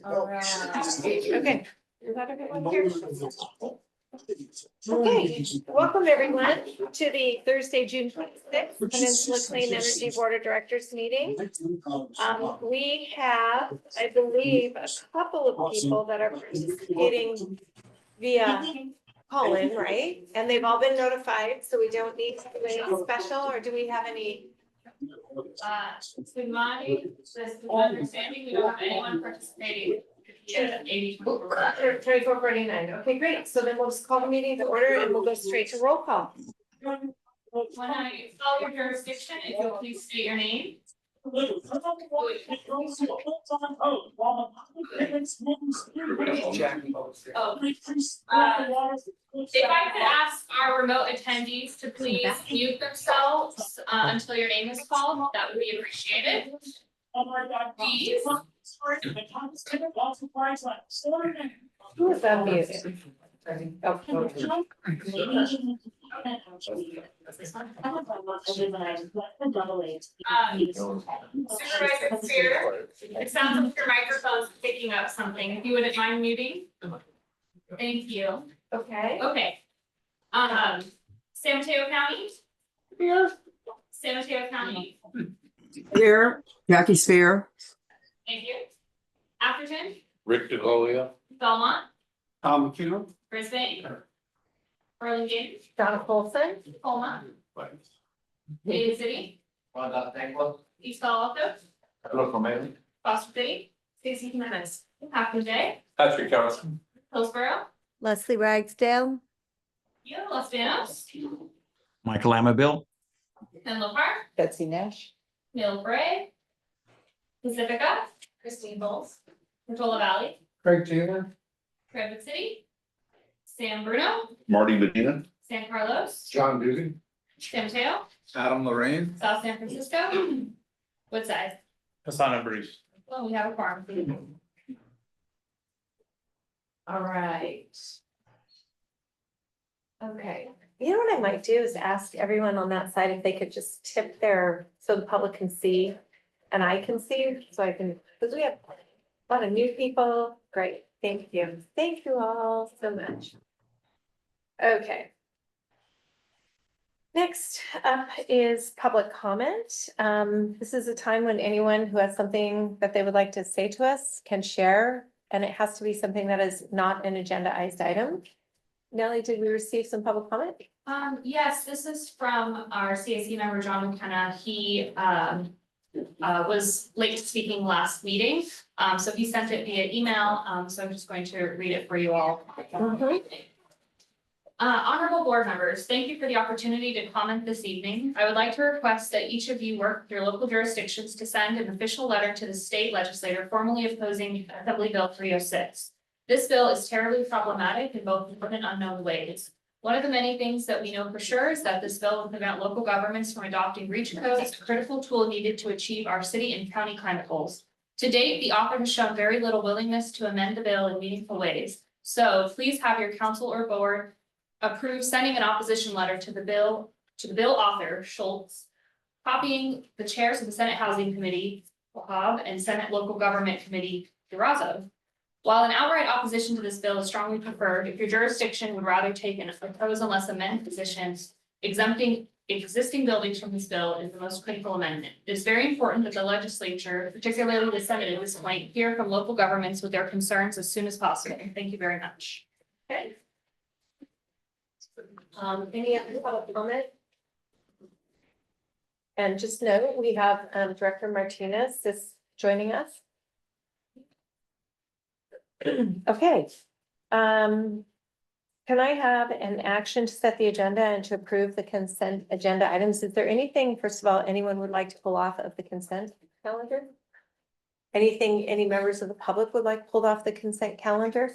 All right. Okay. Is that everyone here? Okay, welcome everyone to the Thursday, June 26th Peninsula Clean Energy Board of Directors meeting. We have, I believe, a couple of people that are participating via call-in, right? And they've all been notified, so we don't need to do any special, or do we have any? To my understanding, we don't have anyone participating. Yeah, 2449. Okay, great. So then we'll just call the meeting to order and we'll go straight to roll call. When I call your jurisdiction, if you'll please state your name. If I could ask our remote attendees to please mute themselves until your name is called, that would be appreciated. Please. Who is unmuted? Supervisor Spear, it sounds like your microphone's picking up something. If you wouldn't mind muting. Thank you. Okay. Okay. San Mateo County. Here. San Mateo County. Here. Jackie Spear. Thank you. Atherton. Rick DeGolia. Belmont. Tom McKenna. Brisbane. Burlingame. Donna Colson. Colma. Dade City. East Palo Alto. Foster City. Stacy Jimenez. Half Day. Patrick Johnson. Hillsborough. Leslie Ragsdale. Yeah, Los Banos. Michael Amabill. Menlo Park. Betsy Nash. Mill Bray. Pacifica. Christine Bowles. Portola Valley. Craig Taylor. Redwood City. San Bruno. Marty Medina. San Carlos. John Dugan. San Mateo. Adam Lorraine. South San Francisco. Woodside. Hassan Breeze. Well, we have a farm. All right. Okay. You know what I might do is ask everyone on that side if they could just tip their, so the public can see and I can see, so I can, because we have a lot of new people. Great. Thank you. Thank you all so much. Okay. Next up is public comment. This is a time when anyone who has something that they would like to say to us can share, and it has to be something that is not an agendaized item. Nellie, did we receive some public comment? Yes, this is from our CAC member, John McKenna. He was late speaking last meeting. So he sent it via email. So I'm just going to read it for you all. Honorable board members, thank you for the opportunity to comment this evening. I would like to request that each of you work with your local jurisdictions to send an official letter to the state legislator formally opposing Assembly Bill 306. This bill is terribly problematic in both known and unknown ways. One of the many things that we know for sure is that this bill will prevent local governments from adopting REACH codes, a critical tool needed to achieve our city and county climate goals. To date, the author has shown very little willingness to amend the bill in meaningful ways. So please have your council or board approve sending an opposition letter to the bill author, Schultz, copying the chairs of the Senate Housing Committee, Wahab, and Senate Local Government Committee, Durazo. While an outright opposition to this bill is strongly preferred, if your jurisdiction would rather take an oppose unless amend position, exempting existing buildings from this bill is the most critical amendment. It is very important that the legislature, particularly the Senate at this point, hear from local governments with their concerns as soon as possible. Thank you very much. Okay. Any other public comment? And just note, we have Director Martinez is joining us. Okay. Can I have an action to set the agenda and to approve the consent agenda items? Is there anything, first of all, anyone would like to pull off of the consent calendar? Anything any members of the public would like pulled off the consent calendar?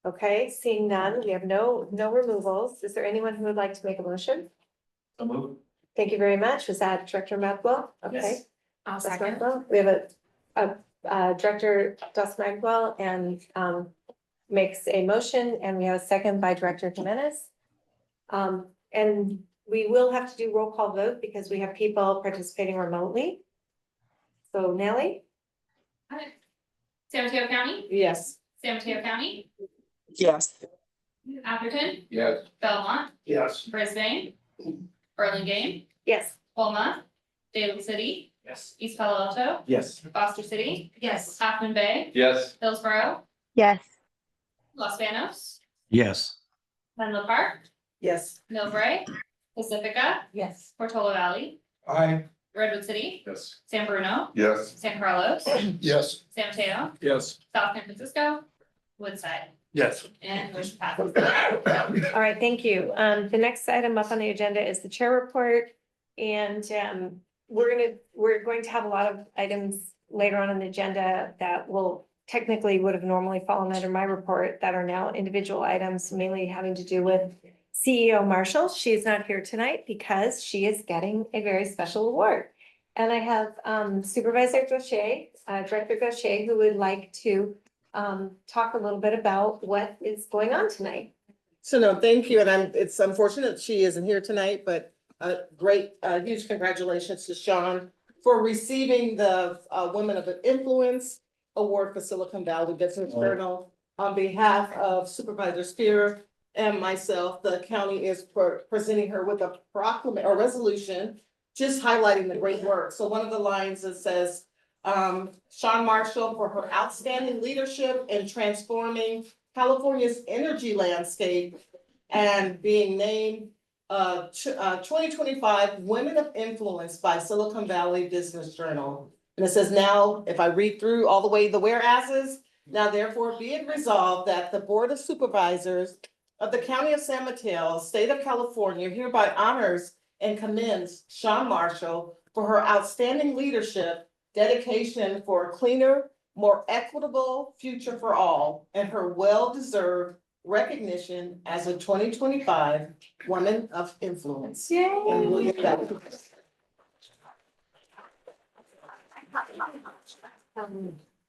Okay, seeing none, we have no removals. Is there anyone who would like to make a motion? So move. Thank you very much. Was that Director Magwell? Okay. Yes. I'll Das second. Magwell. We have a Director Das Magwell and makes a motion, and we have a second by Director Jimenez. And we will have to do roll call vote because we have people participating remotely. So Nellie? San Mateo County, Yes. San Mateo County, Yes. Atherton, Yes. Belmont, Yes. Brisbane, Burlingame, Yes. Colma, Daly City, Yes. East Palo Alto, Yes. Foster City. Yes. Half Moon Bay, Yes. Hillsborough, Yes. Los Banos, Yes. Menlo Park, Yes. Millbrae, Pacifica, Yes. Portola Valley, Aye. Redwood City, Yes. San Bruno, Yes. San Carlos, Yes. San Mateo, Yes. South San Francisco, Woodside, Yes. and motion passes. All right, thank you. The next item up on the agenda is the chair report. And we're going to have a lot of items later on in the agenda that will technically would have normally fallen under my report that are now individual items, mainly having to do with CEO Marshall. She is not here tonight because she is getting a very special award. And I have Supervisor Gaucher, Director Gaucher, who would like to talk a little bit about what is going on tonight. So no, thank you, and it's unfortunate she isn't here tonight, but huge congratulations to Shawn for receiving the Women of Influence Award for Silicon Valley Business Journal. On behalf of Supervisor Spear and myself, the county is presenting her with a proclamation or resolution, just highlighting the great work. So one of the lines that says, Shawn Marshall for her outstanding leadership in transforming California's energy landscape and being named 2025 Women of Influence by Silicon Valley Business Journal. And it says now, if I read through all the way the whereases, now therefore be it resolved that the Board of Supervisors of the County of San Mateo, State of California hereby honors and commends Shawn Marshall for her outstanding leadership, dedication for a cleaner, more equitable future for all, and her well-deserved recognition as a 2025 Woman of Influence. And we'll get back to this.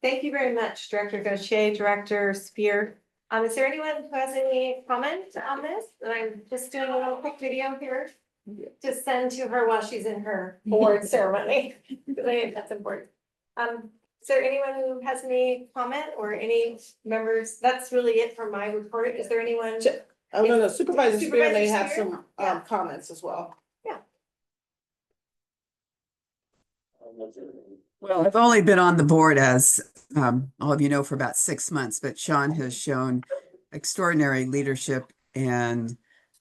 Thank you very much, Director Gaucher, Director Spear. Is there anyone who has any comment on this? And I'm just doing a little quick video here to send to her while she's in her award ceremony. I think that's important. Is there anyone who has any comment or any members? That's really it for my report. Is there anyone? Oh, no, Supervisor Spear may Supervisor have Spear? some Yeah. comments as well. Well, I've only been on the board, as all of you know, for about 6 months, but Shawn has shown extraordinary leadership and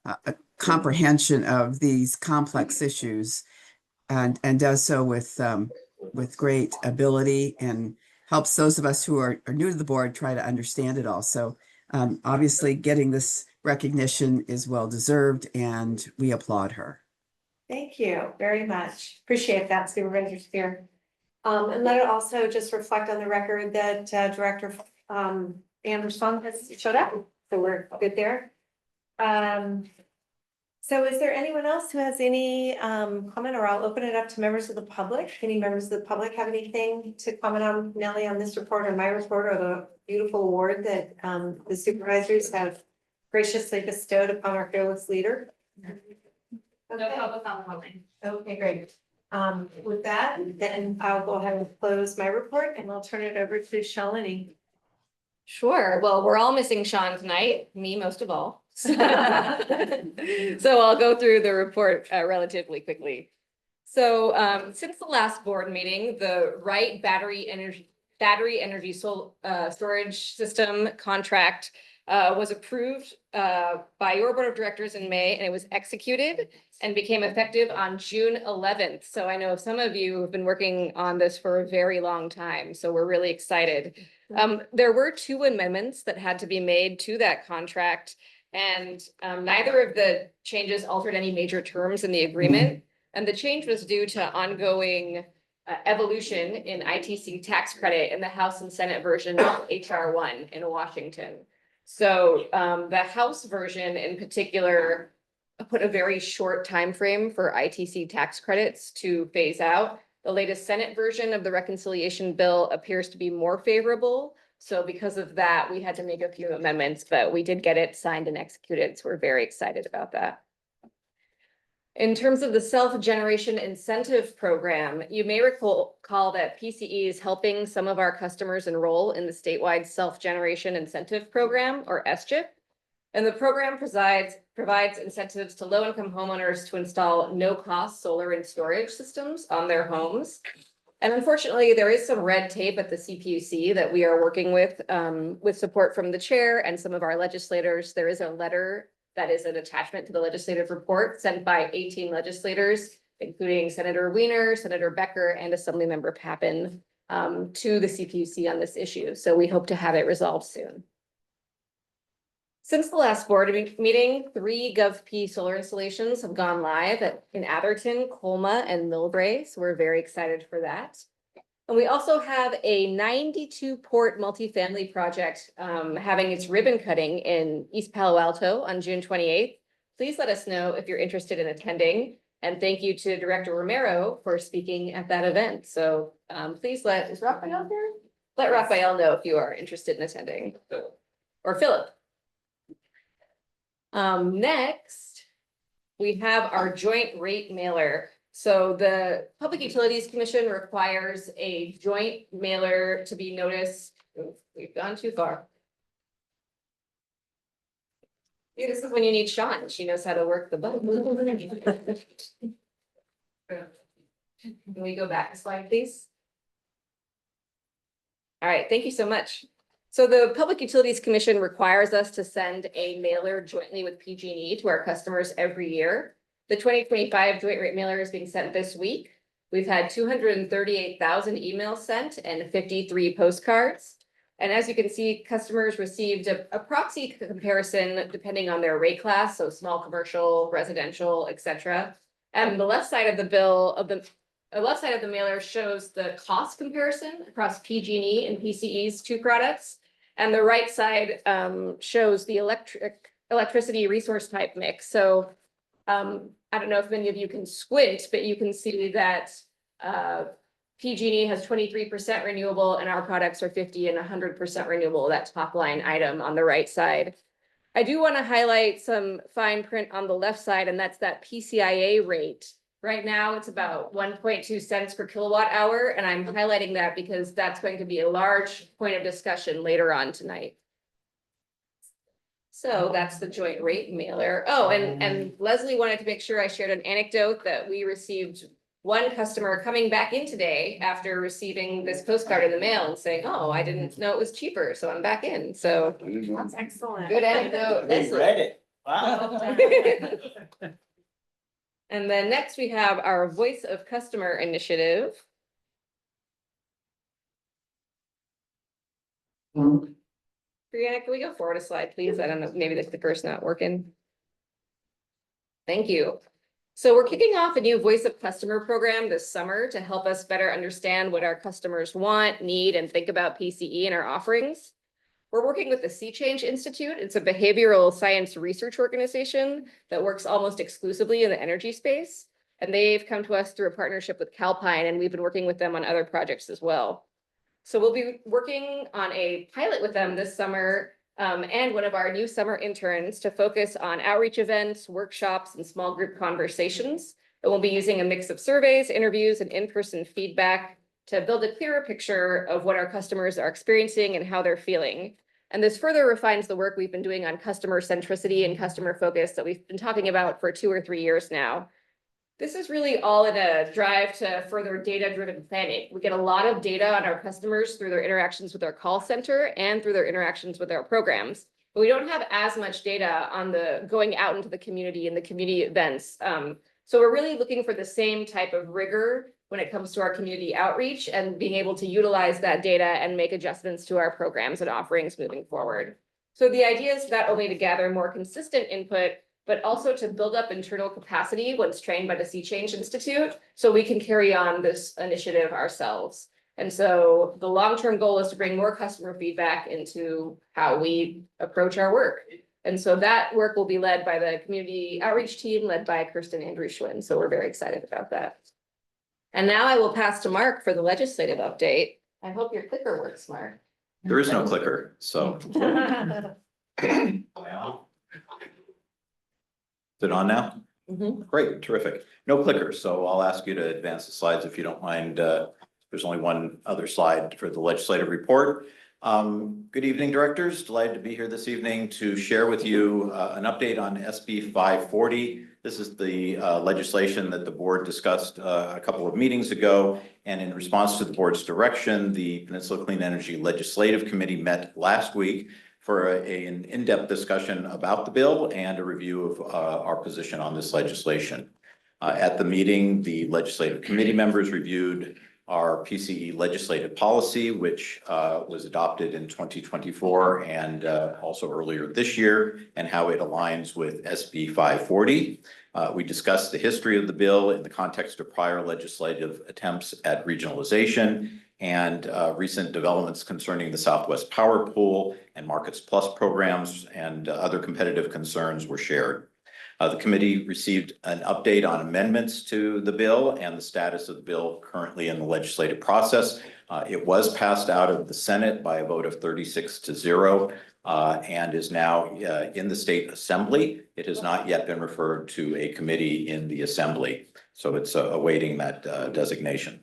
a comprehension of these complex issues, and does so with great ability, and helps those of us who are new to the board try to understand it all. So obviously getting this recognition is well deserved, and we applaud her. Thank you very much. Appreciate that, Supervisor Spear. And let it also just reflect on the record that Director Anderson has showed up, so we're good there. So is there anyone else who has any comment, or I'll open it up to members of the public? Any members of the public have anything to comment on, Nellie, on this report or my report or the beautiful award that the supervisors have graciously bestowed upon our fearless leader? No public comment. Okay, great. With that, then I'll go ahead and close my report and I'll turn it over to Shalini. Sure. Well, we're all missing Shawn tonight, me most of all. So I'll go through the report relatively quickly. So since the last board meeting, the Wright battery energy storage system contract was approved by your board of directors in May, and it was executed and became effective on June 11th. So I know some of you have been working on this for a very long time, so we're really excited. There were 2 amendments that had to be made to that contract, and neither of the changes altered any major terms in the agreement. And the change was due to ongoing evolution in ITC tax credit in the House and Senate version of HR 1 in Washington. So the House version in particular put a very short time frame for ITC tax credits to phase out. The latest Senate version of the reconciliation bill appears to be more favorable. So because of that, we had to make a few amendments, but we did get it signed and executed. So we're very excited about that. In terms of the self-generation incentive program, you may recall that PCE is helping some of our customers enroll in the statewide self-generation incentive program, or SGIP. And the program provides incentives to low-income homeowners to install no-cost solar and storage systems on their homes. And unfortunately, there is some red tape at the CPUC that we are working with support from the chair and some of our legislators. There is a letter that is an attachment to the legislative report sent by 18 legislators, including Senator Wiener, Senator Becker, and Assemblymember Pappen, to the CPUC on this issue. So we hope to have it resolved soon. Since the last board meeting, 3 GovP solar installations have gone live in Atherton, Colma, and Millbrae. So we're very excited for that. And we also have a 92 port multifamily project having its ribbon cutting in East Palo Alto on June 28th. Please let us know if you're interested in attending. And thank you to Director Romero for speaking at that event. So please is Raphael here? Let Raphael know if you are interested in attending. Or Philip. Next, we have our joint rate mailer. So the Public Utilities Commission requires a joint mailer to be noticed. We've gone too far. Yeah, this is when you need Shawn. She knows how to work the button. Can we go back a slide, please? All right, thank you so much. So the Public Utilities Commission requires us to send a mailer jointly with PG&E to our customers every year. The 2025 joint rate mailer is being sent this week. We've had 238,000 emails sent and 53 postcards. And as you can see, customers received a proxy comparison depending on their rate class, so small commercial, residential, etc. And the left side of the mailer shows the cost comparison across PG&E and PCE's 2 products. And the right side shows the electricity resource type mix. So I don't know if many of you can squint, but you can see that PG&E has 23% renewable and our products are 50 and 100% renewable, that top line item on the right side. I do want to highlight some fine print on the left side, and that's that PCIA rate. Right now, it's about 1.2 cents per kilowatt hour, and I'm highlighting that because that's going to be a large point of discussion later on tonight. So that's the joint rate mailer. Oh, and Leslie wanted to make sure I shared an anecdote that we received one customer coming back in today after receiving this postcard in the mail and saying, oh, I didn't know it was cheaper, so I'm back in. So That's excellent. good anecdote. They read it. Wow. And then next we have our Voice of Customer initiative. Brianna, can we go forward a slide, please? I don't know, maybe the clicker's not working. Thank you. So we're kicking off a new Voice of Customer program this summer to help us better understand what our customers want, need, and think about PCE and our offerings. We're working with the Sea Change Institute. It's a behavioral science research organization that works almost exclusively in the energy space. And they've come to us through a partnership with Calpine, and we've been working with them on other projects as well. So we'll be working on a pilot with them this summer and one of our new summer interns to focus on outreach events, workshops, and small group conversations. And we'll be using a mix of surveys, interviews, and in-person feedback to build a clearer picture of what our customers are experiencing and how they're feeling. And this further refines the work we've been doing on customer centricity and customer focus that we've been talking about for 2 or 3 years now. This is really all in a drive to further data-driven planning. We get a lot of data on our customers through their interactions with our call center and through their interactions with our programs. But we don't have as much data on the going out into the community and the community events. So we're really looking for the same type of rigor when it comes to our community outreach and being able to utilize that data and make adjustments to our programs and offerings moving forward. So the idea is not only to gather more consistent input, but also to build up internal capacity once trained by the Sea Change Institute, so we can carry on this initiative ourselves. And so the long-term goal is to bring more customer feedback into how we approach our work. And so that work will be led by the community outreach team led by Kirsten Andrew Schwinn. So we're very excited about that. And now I will pass to Mark for the legislative update. I hope your clicker works, Mark. There is no clicker, so. Is it on now? Great, terrific. No clickers, so I'll ask you to advance the slides if you don't mind. There's only one other slide for the legislative report. Good evening, directors. Delighted to be here this evening to share with you an update on SB 540. This is the legislation that the board discussed a couple of meetings ago. And in response to the board's direction, the Peninsula Clean Energy Legislative Committee met last week for an in-depth discussion about the bill and a review of our position on this legislation. At the meeting, the legislative committee members reviewed our PCE legislative policy, which was adopted in 2024 and also earlier this year, and how it aligns with SB 540. We discussed the history of the bill in the context of prior legislative attempts at regionalization and recent developments concerning the Southwest Power Pool and Markets Plus programs, and other competitive concerns were shared. The committee received an update on amendments to the bill and the status of the bill currently in the legislative process. It was passed out of the Senate by a vote of 36-0 and is now in the state assembly. It has not yet been referred to a committee in the assembly, so it's awaiting that designation.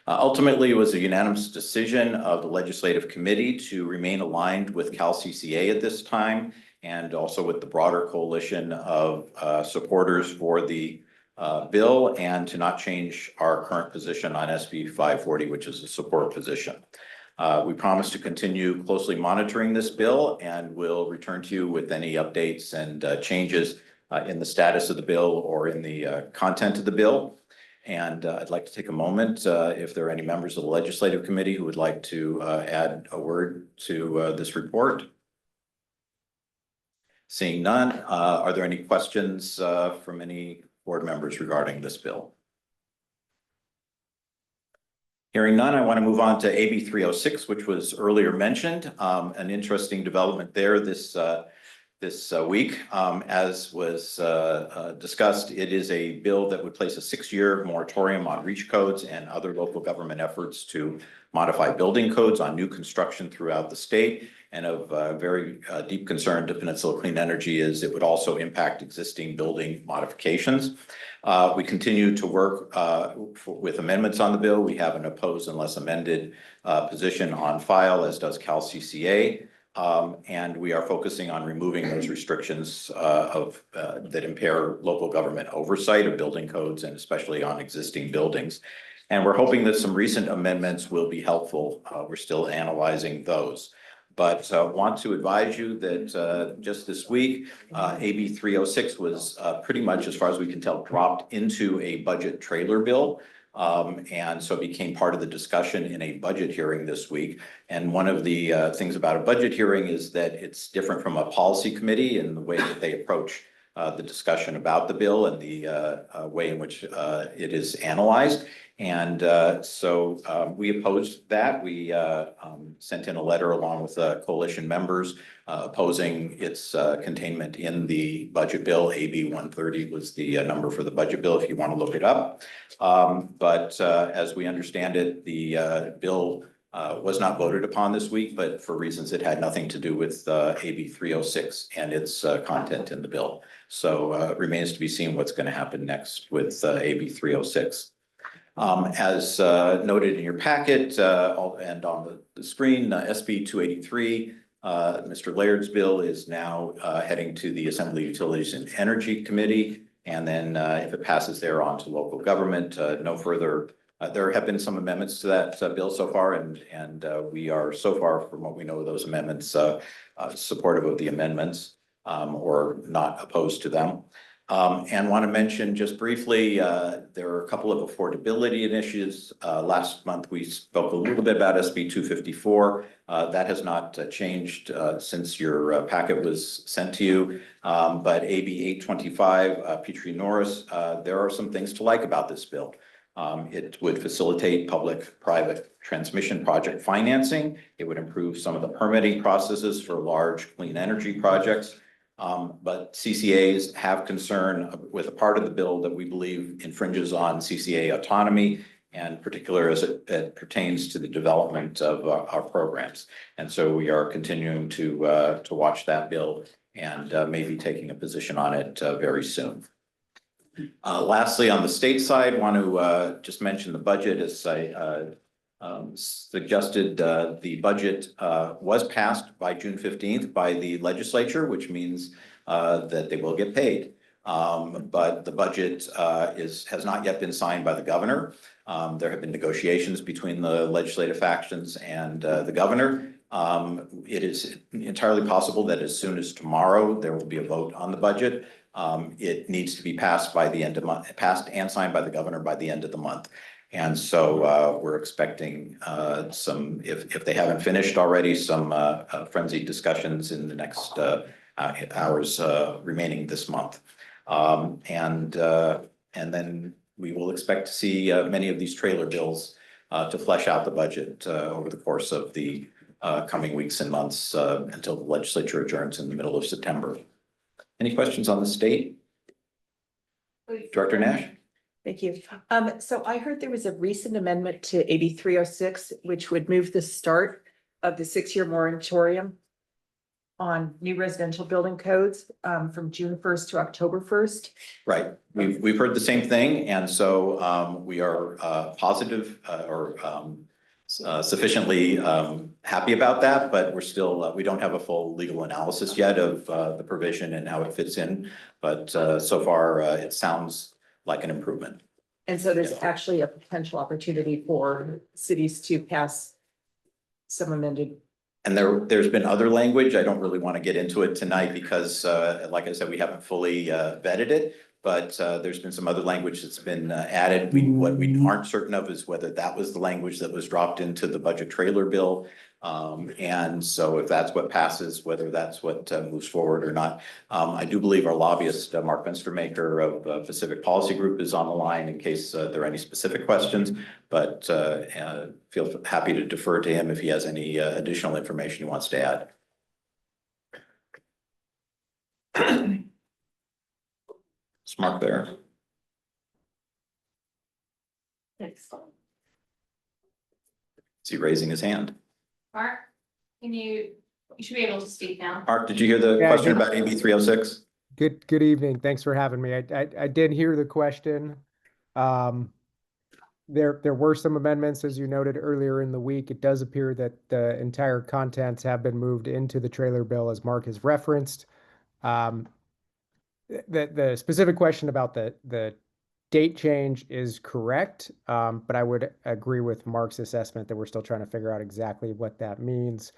Ultimately, it was a unanimous decision of the legislative committee to remain aligned with CalCCA at this time, and also with the broader coalition of supporters for the bill, and to not change our current position on SB 540, which is a support position. We promise to continue closely monitoring this bill, and will return to you with any updates and changes in the status of the bill or in the content of the bill. And I'd like to take a moment, if there are any members of the legislative committee who would like to add a word to this report. Seeing none, are there any questions from any board members regarding this bill? Hearing none, I want to move on to AB 306, which was earlier mentioned. An interesting development there this week. As was discussed, it is a bill that would place a 6-year moratorium on reach codes and other local government efforts to modify building codes on new construction throughout the state. And of very deep concern to Peninsula Clean Energy is it would also impact existing building modifications. We continue to work with amendments on the bill. We have an opposed unless amended position on file, as does CalCCA. And we are focusing on removing those restrictions that impair local government oversight of building codes, and especially on existing buildings. And we're hoping that some recent amendments will be helpful. We're still analyzing those. But want to advise you that just this week, AB 306 was pretty much, as far as we can tell, dropped into a budget trailer bill. And so it became part of the discussion in a budget hearing this week. And one of the things about a budget hearing is that it's different from a policy committee in the way that they approach the discussion about the bill and the way in which it is analyzed. And so we opposed that. We sent in a letter along with coalition members opposing its containment in the budget bill. AB 130 was the number for the budget bill, if you want to look it up. But as we understand it, the bill was not voted upon this week, but for reasons that had nothing to do with AB 306 and its content in the bill. So it remains to be seen what's going to happen next with AB 306. As noted in your packet and on the screen, SB 283, Mr. Laird's bill is now heading to the Assembly Utilities and Energy Committee. And then if it passes there on to local government, no further. There have been some amendments to that bill so far, and we are so far, from what we know of those amendments, supportive of the amendments or not opposed to them. And want to mention just briefly, there are a couple of affordability initiatives. Last month, we spoke a little bit about SB 254. That has not changed since your packet was sent to you. But AB 825, Petrie Norris, there are some things to like about this bill. It would facilitate public-private transmission project financing. It would improve some of the permitting processes for large clean energy projects. But CCAs have concern with a part of the bill that we believe infringes on CCA autonomy, and particular as it pertains to the development of our programs. And so we are continuing to watch that bill and maybe taking a position on it very soon. Lastly, on the state side, want to just mention the budget. As I suggested, the budget was passed by June 15th by the legislature, which means that they will get paid. But the budget has not yet been signed by the governor. There have been negotiations between the legislative factions and the governor. It is entirely possible that as soon as tomorrow, there will be a vote on the budget. It needs to be passed by the end of month, passed and signed by the governor by the end of the month. And so we're expecting some, if they haven't finished already, some frenzied discussions in the next hours remaining this month. And then we will expect to see many of these trailer bills to flesh out the budget over the course of the coming weeks and months until the legislature adjourns in the middle of September. Any questions on the state? Director Nash? Thank you. So I heard there was a recent amendment to AB 306, which would move the start of the 6-year moratorium on new residential building codes from June 1st to October 1st. Right. We've heard the same thing. And so we are positive or sufficiently happy about that, but we're still, we don't have a full legal analysis yet of the provision and how it fits in. But so far, it sounds like an improvement. And so there's actually a potential opportunity for cities to pass some amended. And there's been other language. I don't really want to get into it tonight because, like I said, we haven't fully vetted it. But there's been some other language that's been added. What we aren't certain of is whether that was the language that was dropped into the budget trailer bill. And so if that's what passes, whether that's what moves forward or not. I do believe our lobbyist, Mark Venstermaker of Pacific Policy Group, is on the line in case there are any specific questions. But feel happy to defer to him if he has any additional information he wants to add. Is Mark there? Is he raising his hand? Mark, you should be able to speak now. Mark, did you hear the Yeah, question about AB 306? Good evening. Thanks for having me. I did hear the question. There were some amendments, as you noted earlier in the week. It does appear that the entire contents have been moved into the trailer bill, as Mark has referenced. The specific question about the date change is correct, but I would agree with Mark's assessment that we're still trying to figure out exactly what that means.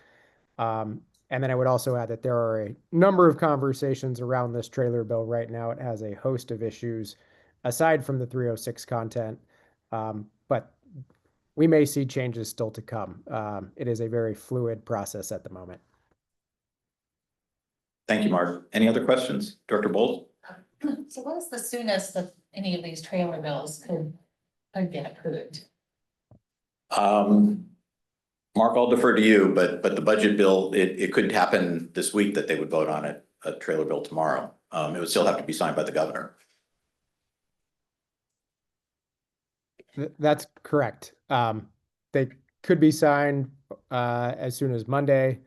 And then I would also add that there are a number of conversations around this trailer bill right now. It has a host of issues aside from the 306 content, but we may see changes still to come. It is a very fluid process at the moment. Thank you, Mark. Any other questions? Director Bowles? So what is the soonest that any of these trailer bills could get approved? Mark, I'll defer to you, but the budget bill, it could happen this week that they would vote on it, a trailer bill tomorrow. It would still have to be signed by the governor. That's correct. They could be signed as soon as Monday.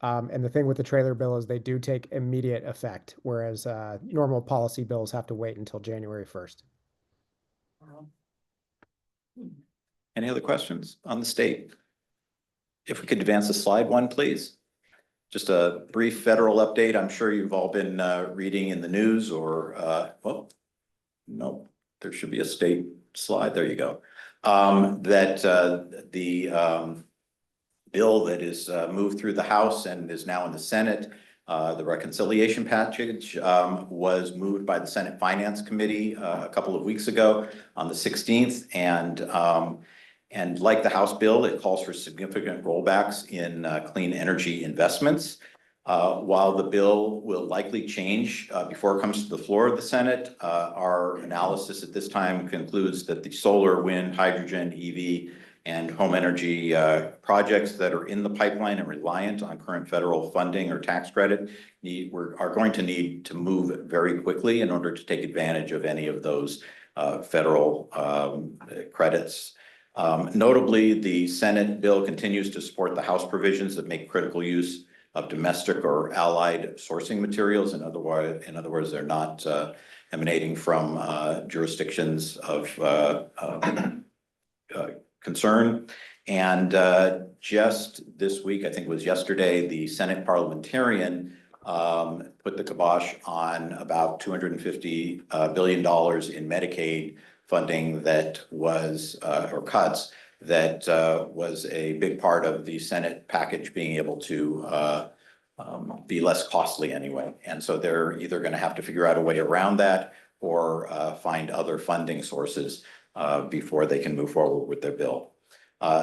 And the thing with the trailer bill is they do take immediate effect, whereas normal policy bills have to wait until January 1st. Any other questions on the state? If we could advance the slide one, please. Just a brief federal update. I'm sure you've all been reading in the news or, well, no, there should be a state slide. There you go. That the bill that is moved through the House and is now in the Senate, the reconciliation package was moved by the Senate Finance Committee a couple of weeks ago on the 16th. And like the House bill, it calls for significant rollbacks in clean energy investments. While the bill will likely change before it comes to the floor of the Senate, our analysis at this time concludes that the solar, wind, hydrogen, EV, and home energy projects that are in the pipeline and reliant on current federal funding or tax credit are going to need to move very quickly in order to take advantage of any of those federal credits. Notably, the Senate bill continues to support the House provisions that make critical use of domestic or allied sourcing materials. In other words, they're not emanating from jurisdictions of concern. And just this week, I think it was yesterday, the Senate parliamentarian put the kibosh on about $250 billion in Medicaid funding that was, or cuts, that was a big part of the Senate package being able to be less costly anyway. And so they're either going to have to figure out a way around that or find other funding sources before they can move forward with their bill.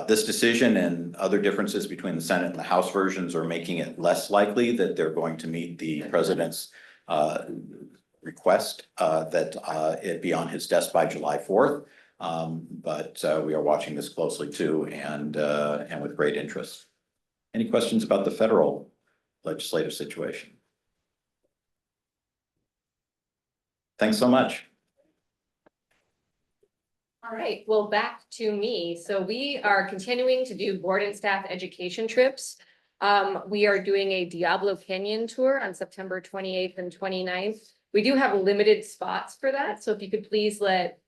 This decision and other differences between the Senate and the House versions are making it less likely that they're going to meet the president's request that it be on his desk by July 4th. But we are watching this closely too, and with great interest. Any questions about the federal legislative situation? Thanks so much. All right, well, back to me. So we are continuing to do board and staff education trips. We are doing a Diablo Canyon tour on September 28th and 29th. We do have limited spots for that, so if you could please let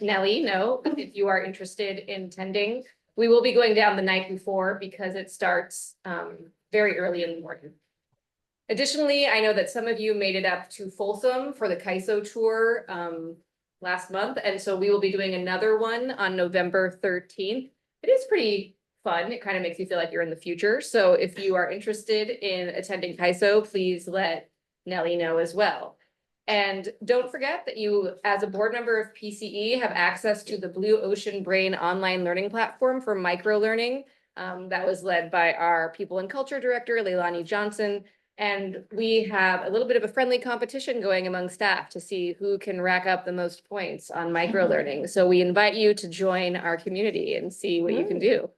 Nellie know if you are interested in attending. We will be going down the night before because it starts very early in the morning. Additionally, I know that some of you made it up to Folsom for the CAISO tour last month, and so we will be doing another one on November 13th. It is pretty fun. It kind of makes you feel like you're in the future. So if you are interested in attending CAISO, please let Nellie know as well. And don't forget that you, as a board member of PCE, have access to the Blue Ocean Brain online learning platform for microlearning. That was led by our People and Culture Director, Leilani Johnson. And we have a little bit of a friendly competition going among staff to see who can rack up the most points on microlearning. So we invite you to join our community and see what you can do.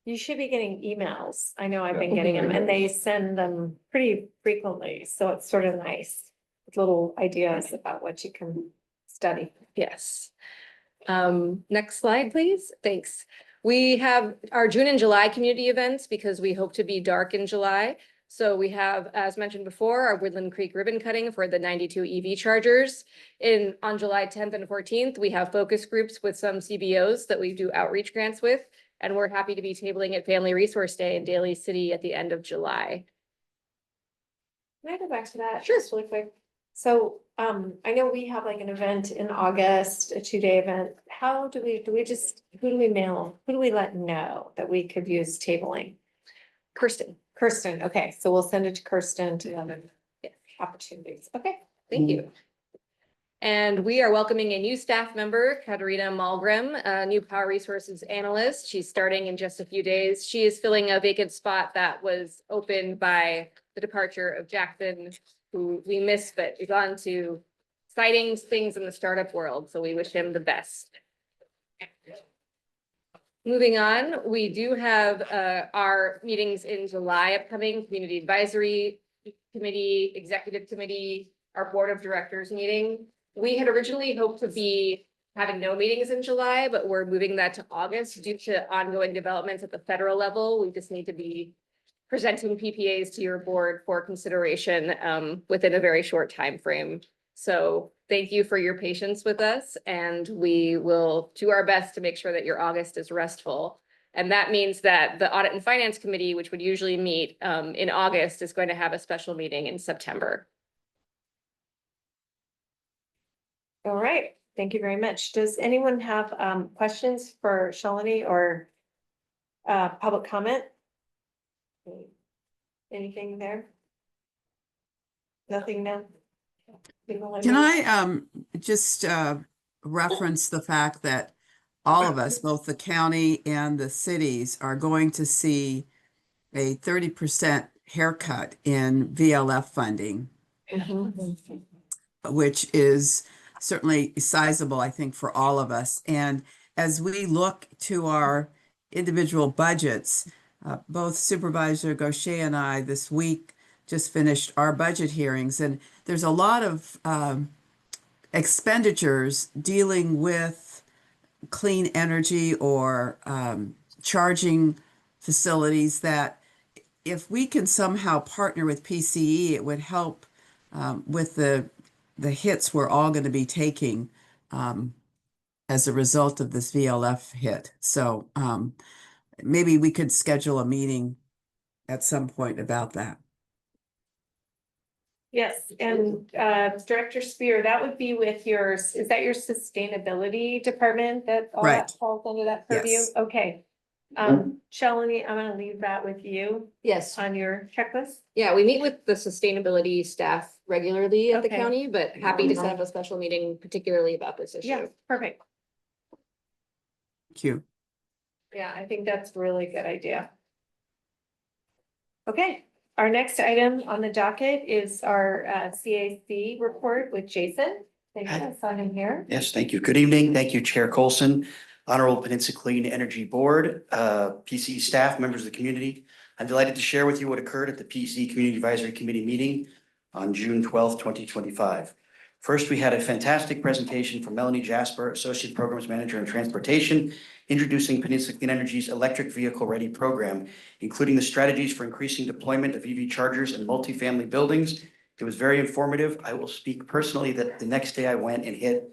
You should be getting emails. I know I've been getting them, and they send them pretty frequently, so it's sort of nice. With little ideas about what you can study. Yes. Next slide, please. Thanks. We have our June and July community events because we hope to be dark in July. So we have, as mentioned before, our Woodland Creek ribbon cutting for the 92 EV chargers. On July 10th and 14th, we have focus groups with some CBOs that we do outreach grants with. And we're happy to be tabling at Family Resource Day in Daly City at the end of July. Can I go back to that? Sure. Just really quick. So, I know we have like an event in August, a 2-day event. How do we who do we mail? Who do we let know that we could use tabling? Kirsten. Kirsten, okay, so we'll send it to Kirsten to have opportunities. Okay, Thank you. And we are welcoming a new staff member, Katerina Malgrim, a new Power Resources Analyst. She's starting in just a few days. She is filling a vacant spot that was opened by the departure of Jackson, who we miss, but is on to exciting things in the startup world. So we wish him the best. Moving on, we do have our meetings in July upcoming, Community Advisory Committee, Executive Committee, our Board of Directors meeting. We had originally hoped to be having no meetings in July, but we're moving that to August due to ongoing developments at the federal level. We just need to be presenting PPAs to your board for consideration within a very short time frame. So thank you for your patience with us, and we will do our best to make sure that your August is restful. And that means that the Audit and Finance Committee, which would usually meet in August, is going to have a special meeting in September. all right, thank you very much. Does anyone have questions for Shalini or public comment? Anything there? Nothing now? Can I just reference the fact that all of us, both the county and the cities, are going to see a 30% haircut in VLF funding, which is certainly sizable, I think, for all of us. And as we look to our individual budgets, both Supervisor Gaucher and I this week just finished our budget hearings, and there's a lot of expenditures dealing with clean energy or charging facilities that if we can somehow partner with PCE, it would help with the hits we're all going to be taking as a result of this VLF hit. So maybe we could schedule a meeting at some point about that. Yes, and Director Spear, that would be with yours, is that your sustainability department that all Right. that falls under that purview? Yes. Okay. Shalini, I'm gonna leave that with you Yes, on your checklist. yeah, we meet with the sustainability staff regularly at the Okay. county, but happy to set up a special meeting particularly about this issue. Yeah, perfect. Thank you. Yeah, I think that's a really good idea. Okay, our next item on the docket is our CAC report with Jason. Thank you, I saw him here. Yes, thank you. Good evening. Thank you, Chair Colson, Honorable Peninsula Clean Energy Board, PC staff, members of the community. I'm delighted to share with you what occurred at the PC Community Advisory Committee meeting on June 12th, 2025. First, we had a fantastic presentation from Melanie Jasper, Associate Programs Manager in Transportation, introducing Peninsula Clean Energy's Electric Vehicle Ready program, including the strategies for increasing deployment of EV chargers in multifamily buildings. It was very informative. I will speak personally that the next day I went and hit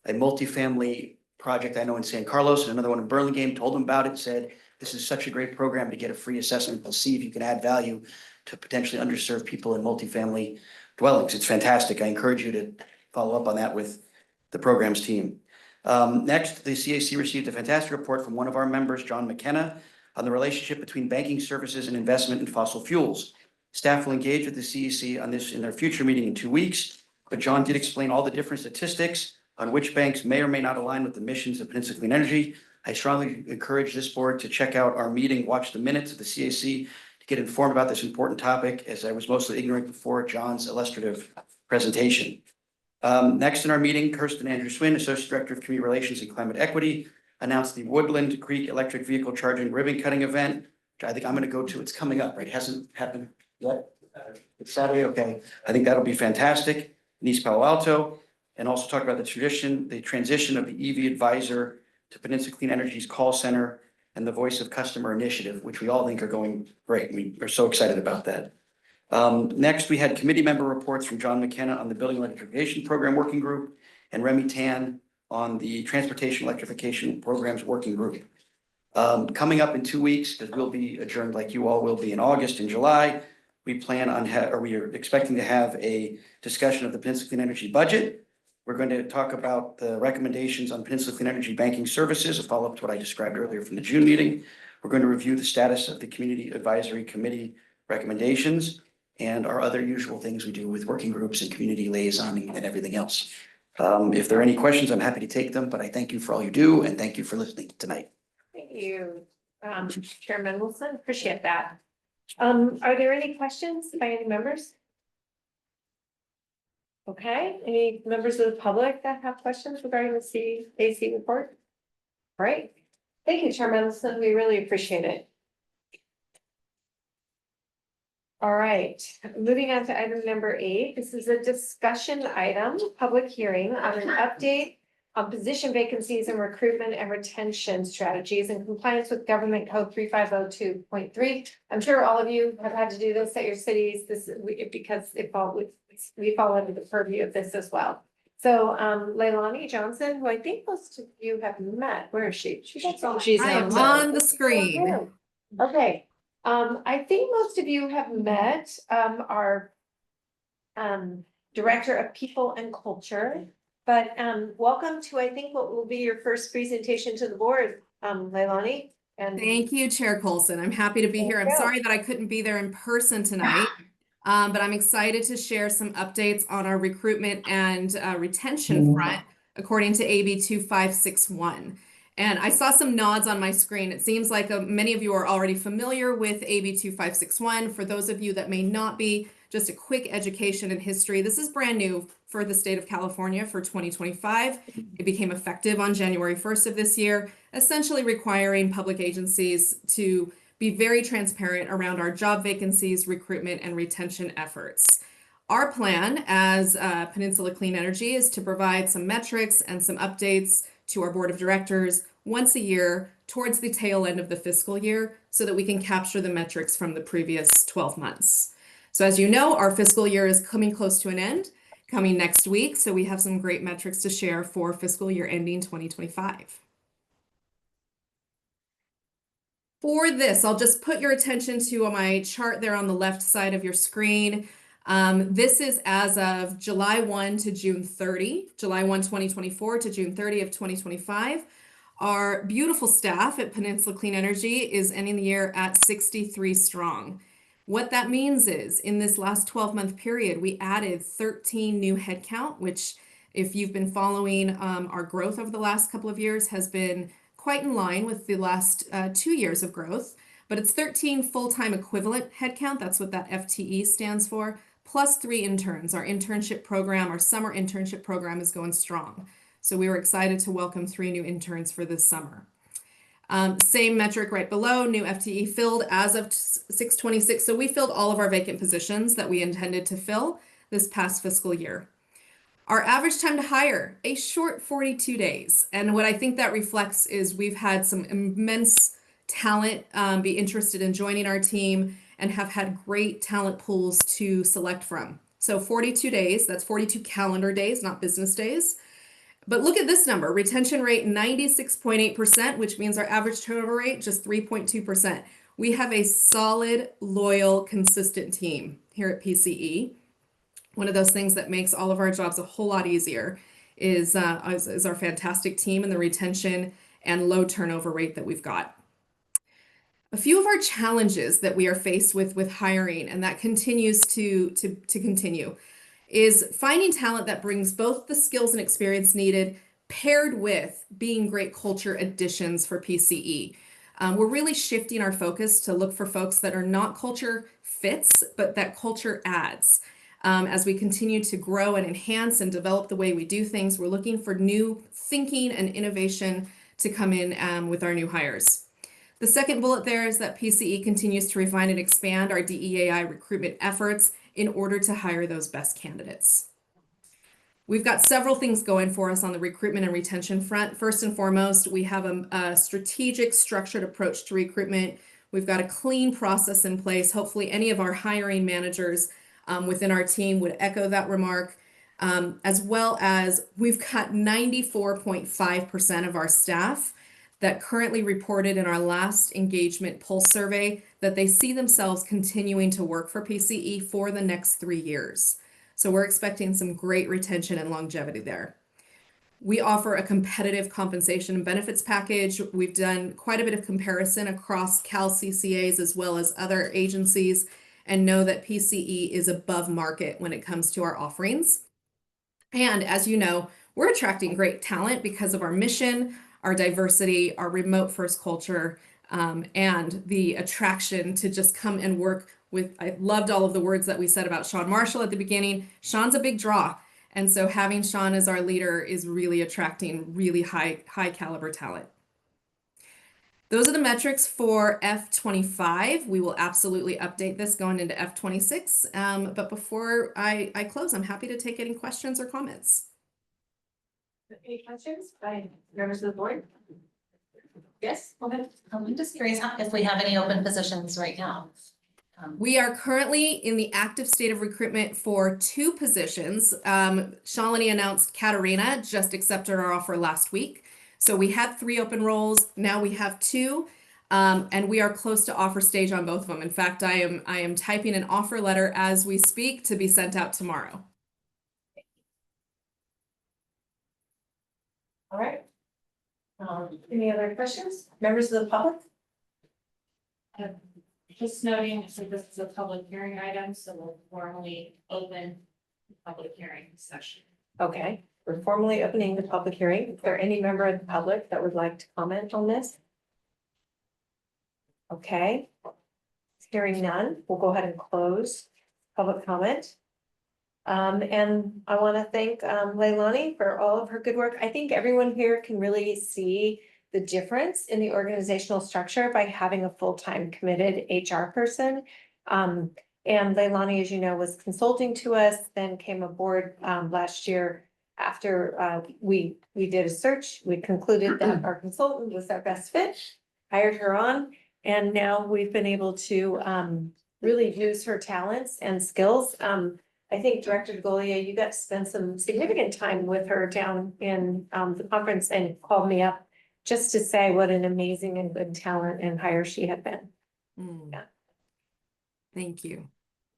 a multifamily project I know in San Carlos and another one in Burlingame, told them about it, said, this is such a great program to get a free assessment. We'll see if you can add value to potentially underserved people in multifamily dwellings. It's fantastic. I encourage you to follow up on that with the programs team. Next, the CAC received a fantastic report from one of our members, John McKenna, on the relationship between banking services and investment in fossil fuels. Staff will engage with the CAC on this in their future meeting in 2 weeks, but John did explain all the different statistics on which banks may or may not align with the missions of Peninsula Clean Energy. I strongly encourage this board to check out our meeting, watch the minutes of the CAC to get informed about this important topic, as I was mostly ignorant before John's illustrative presentation. Next in our meeting, Kirsten Andrew Swin, Associate Director of Community Relations and Climate Equity, announced the Woodland Creek Electric Vehicle Charging Ribbon Cutting event, which I think I'm going to go to. It's coming up, right? It hasn't happened yet. It's Saturday. Okay. I think that'll be fantastic in East Palo Alto. And also talk about the transition of the EV advisor to Peninsula Clean Energy's call center and the Voice of Customer initiative, which we all think are going great. We are so excited about that. Next, we had committee member reports from John McKenna on the Building Electrification Program Working Group and Remy Tan on the Transportation Electrification Programs Working Group. Coming up in 2 weeks, because we'll be adjourned like you all will be in August and July, we plan on we are expecting to have a discussion of the Peninsula Clean Energy budget. We're going to talk about the recommendations on Peninsula Clean Energy banking services, a follow-up to what I described earlier from the June meeting. We're going to review the status of the Community Advisory Committee recommendations and our other usual things we do with working groups and community liaisoning and everything else. If there are any questions, I'm happy to take them, but I thank you for all you do and thank you for listening tonight. Thank you, Chairman Wilson, appreciate that. Are there any questions by any members? Okay, any members of the public that have questions regarding the CAC report? All right, thank you, Chairman Wilson, we really appreciate it. All right, moving on to item number 8. This is a discussion item, public hearing on an update on position vacancies and recruitment and retention strategies in compliance with Government Code 3502.3. I'm sure all of you have had to do this at your cities. Because we fall under the purview of this as well. So Leilani Johnson, who I think most of you have met, where is she? She's on the screen. Okay. I think most of you have met our Director of People and Culture, but welcome to, I think, what will be your first presentation to the board, Leilani. And Thank you, Chair Colson. I'm happy to be here. I'm sorry that I couldn't be there in person tonight, but I'm excited to share some updates on our recruitment and retention front, according to AB 2561. And I saw some nods on my screen. It seems like many of you are already familiar with AB 2561. For those of you that may not be, just a quick education and history. This is brand new for the state of California for 2025. It became effective on January 1st of this year, essentially requiring public agencies to be very transparent around our job vacancies, recruitment, and retention efforts. Our plan as Peninsula Clean Energy is to provide some metrics and some updates to our board of directors once a year towards the tail end of the fiscal year so that we can capture the metrics from the previous 12 months. So as you know, our fiscal year is coming close to an end, coming next week. So we have some great metrics to share for fiscal year ending 2025. For this, I'll just put your attention to my chart there on the left side of your screen. This is as of July 1 to June 30, July 1, 2024 to June 30 of 2025. Our beautiful staff at Peninsula Clean Energy is ending the year at 63 strong. What that means is in this last 12-month period, we added 13 new headcount, which if you've been following our growth over the last couple of years has been quite in line with the last 2 years of growth, but it's 13 full-time equivalent headcount. That's what that FTE stands for, plus 3 interns. Our internship program, our summer internship program is going strong. So we were excited to welcome 3 new interns for this summer. Same metric right below, new FTE filled as of 6/26. So we filled all of our vacant positions that we intended to fill this past fiscal year. Our average time to hire, a short 42 days. And what I think that reflects is we've had some immense talent be interested in joining our team and have had great talent pools to select from. So 42 days, that's 42 calendar days, not business days. But look at this number, retention rate 96.8%, which means our average turnover rate just 3.2%. We have a solid, loyal, consistent team here at PCE. One of those things that makes all of our jobs a whole lot easier is our fantastic team and the retention and low turnover rate that we've got. A few of our challenges that we are faced with hiring, and that continues to continue, is finding talent that brings both the skills and experience needed paired with being great culture additions for PCE. We're really shifting our focus to look for folks that are not culture fits, but that culture adds. As we continue to grow and enhance and develop the way we do things, we're looking for new thinking and innovation to come in with our new hires. The second bullet there is that PCE continues to refine and expand our DEAI recruitment efforts in order to hire those best candidates. We've got several things going for us on the recruitment and retention front. First and foremost, we have a strategic, structured approach to recruitment. We've got a clean process in place. Hopefully, any of our hiring managers within our team would echo that remark, as well as we've got 94.5% of our staff that currently reported in our last engagement pulse survey that they see themselves continuing to work for PCE for the next 3 years. So we're expecting some great retention and longevity there. We offer a competitive compensation and benefits package. We've done quite a bit of comparison across Cal CCAs as well as other agencies and know that PCE is above market when it comes to our offerings. And as you know, we're attracting great talent because of our mission, our diversity, our remote first culture, and the attraction to just come and work with. I loved all of the words that we said about Shawn Marshall at the beginning. Shawn's a big draw. And so having Shawn as our leader is really attracting really high caliber talent. Those are the metrics for F25. We will absolutely update this going into F26. But before I close, I'm happy to take any questions or comments. Any questions by members of the board? Yes, go ahead. I'm just curious if we have any open positions right now. We are currently in the active state of recruitment for 2 positions. Shalini announced Katarina just accepted our offer last week. So we had 3 open roles. Now we have 2, and we are close to offer stage on both of them. In fact, I am typing an offer letter as we speak to be sent out tomorrow. All right. Any other questions? Members of the public? Just noting, so this is a public hearing item, so we'll formally open the public hearing session. Okay, we're formally opening the public hearing. Is there any member of the public that would like to comment on this? Okay. Hearing none, we'll go ahead and close public comment. And I want to thank Leilani for all of her good work. I think everyone here can really see the difference in the organizational structure by having a full-time committed HR person. And Leilani, as you know, was consulting to us, then came aboard last year after we did a search, we concluded that our consultant was our best fit, hired her on, and now we've been able to really use her talents and skills. I think Director DeGolia, you got to spend some significant time with her down in the conference and called me up just to say what an amazing and good talent and hire she had been. Yeah. Thank you.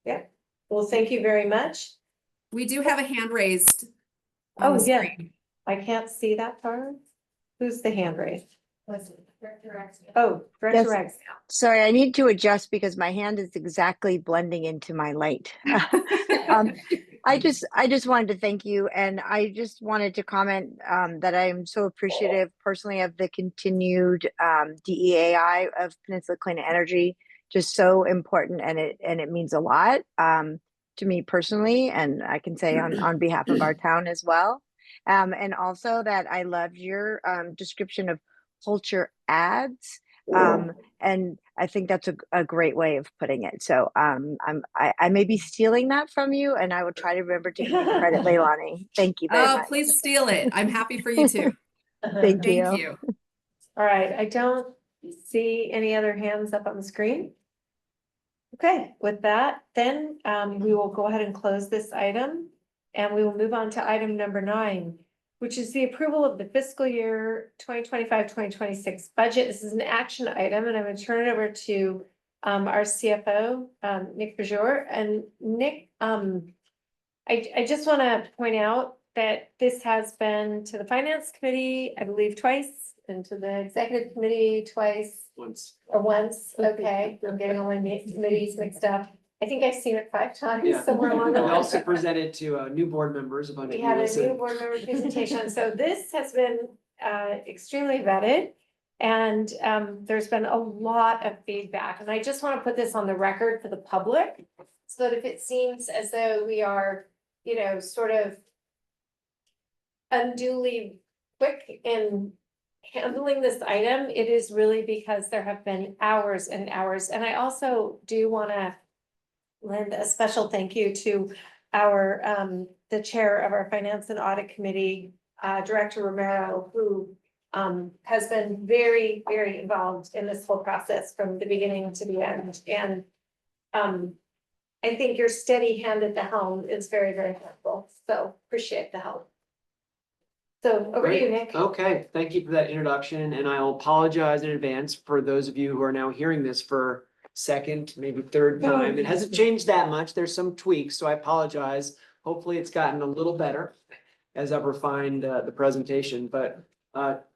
Yeah. Well, thank you very much. We do have a hand raised on Oh, the yeah. screen. I can't see that far. Who's the hand raised? Director Ragsdale. Oh, Director Yes. Ragsdale. Sorry, I need to adjust because my hand is exactly blending into my light. I just wanted to thank you, and I just wanted to comment that I am so appreciative personally of the continued DEAI of Peninsula Clean Energy. Just so important, and it means a lot to me personally, and I can say on behalf of our town as well. And also that I loved your description of culture ads. And I think that's a great way of putting it. So I may be stealing that from you, and I will try to remember to give you credit, Leilani. Thank you very Oh, much. please steal it. I'm happy for you too. Thank Thank you. you. All right, I don't see any other hands up on the screen. Okay, with that, then we will go ahead and close this item, and we will move on to item number 9, which is the approval of the fiscal year 2025-2026 budget. This is an action item, and I'm going to turn it over to our CFO, Nick Bajor. And Nick, I just want to point out that this has been to the Finance Committee, I believe twice, and to the Executive Committee twice. Once. Or once, okay, I'm getting all my committees mixed up. I think I've seen it 5 times Yeah. somewhere along the We line. also presented to new board members, a bunch We of had you a new listened. board member presentation, so this has been extremely vetted. And there's been a lot of feedback, and I just want to put this on the record for the public. So that if it seems as though we are, sort of unduly quick in handling this item, it is really because there have been hours and hours. And I also do want to lend a special thank you to our the chair of our Finance and Audit Committee, Director Romero, who has been very, very involved in this whole process from the beginning to the end. And I think your steady hand at the helm is very, very helpful. So appreciate the help. So over to you, Nick. Okay, thank you for that introduction, and I'll apologize in advance for those of you who are now hearing this for second, maybe third time. It hasn't changed that much. There's some tweaks, so I apologize. Hopefully it's gotten a little better as I've refined the presentation, but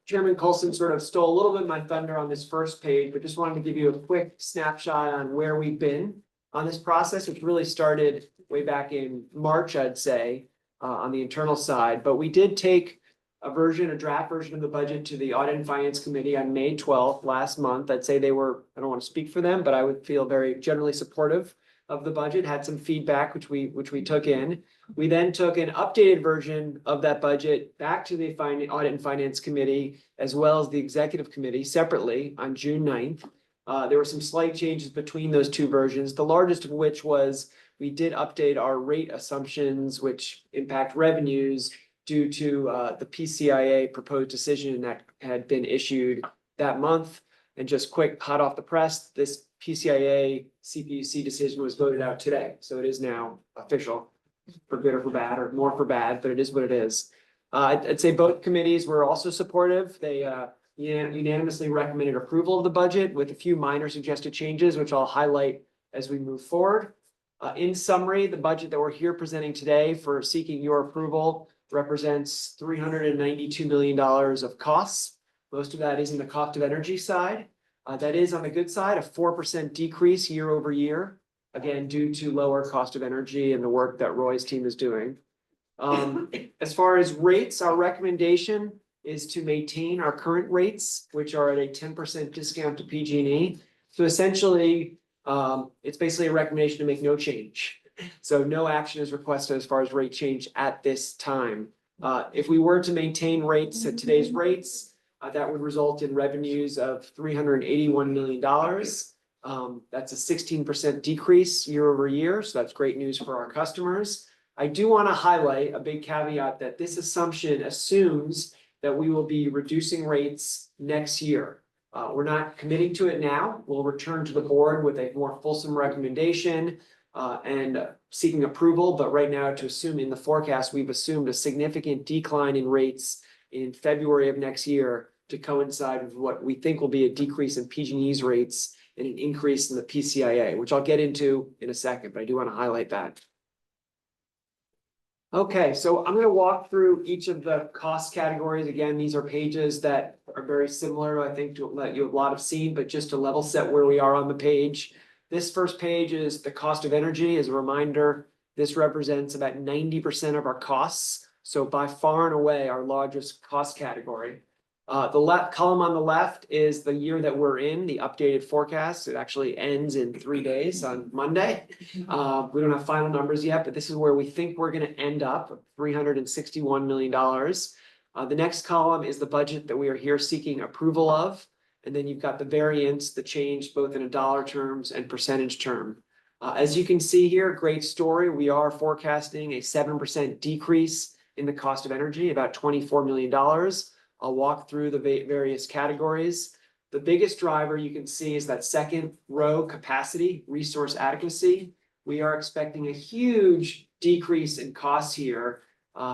Chairman Coulson sort of stole a little bit of my thunder on this first page, but just wanted to give you a quick snapshot on where we've been on this process, which really started way back in March, I'd say, on the internal side. But we did take a draft version of the budget to the Audit and Finance Committee on May 12th last month. I'd say they were, I don't want to speak for them, but I would feel very generally supportive of the budget, had some feedback, which we took in. We then took an updated version of that budget back to the Audit and Finance Committee, as well as the Executive Committee separately on June 9th. There were some slight changes between those two versions, the largest of which was we did update our rate assumptions, which impact revenues due to the PCIA proposed decision that had been issued that month. And just quick, hot off the press, this PCIA CPUC decision was voted out today. So it is now official, for good or for bad, or more for bad, but it is what it is. I'd say both committees were also supportive. They unanimously recommended approval of the budget with a few minor suggested changes, which I'll highlight as we move forward. In summary, the budget that we're here presenting today for seeking your approval represents $392 million of costs. Most of that is in the cost of energy side. That is on the good side, a 4% decrease year over year, again, due to lower cost of energy and the work that Roy's team is doing. As far as rates, our recommendation is to maintain our current rates, which are at a 10% discount to PG&E. So essentially, it's basically a recommendation to make no change. So no action is requested as far as rate change at this time. If we were to maintain rates at today's rates, that would result in revenues of $381 million. That's a 16% decrease year over year. So that's great news for our customers. I do want to highlight a big caveat that this assumption assumes that we will be reducing rates next year. We're not committing to it now. We'll return to the board with a more fulsome recommendation and seeking approval. But right now, to assume in the forecast, we've assumed a significant decline in rates in February of next year to coincide with what we think will be a decrease in PG&E's rates and an increase in the PCIA, which I'll get into in a second, but I do want to highlight that. Okay, so I'm going to walk through each of the cost categories. Again, these are pages that are very similar, I think, to what you a lot have seen, but just to level set where we are on the page. This first page is the cost of energy. As a reminder, this represents about 90% of our costs. So by far and away, our largest cost category. The left column on the left is the year that we're in, the updated forecast. It actually ends in 3 days on Monday. We don't have final numbers yet, but this is where we think we're going to end up, $361 million. The next column is the budget that we are here seeking approval of. And then you've got the variance, the change both in dollar terms and percentage term. As you can see here, great story. We are forecasting a 7% decrease in the cost of energy, about $24 million. I'll walk through the various categories. The biggest driver you can see is that second row, capacity, resource adequacy. We are expecting a huge decrease in costs here,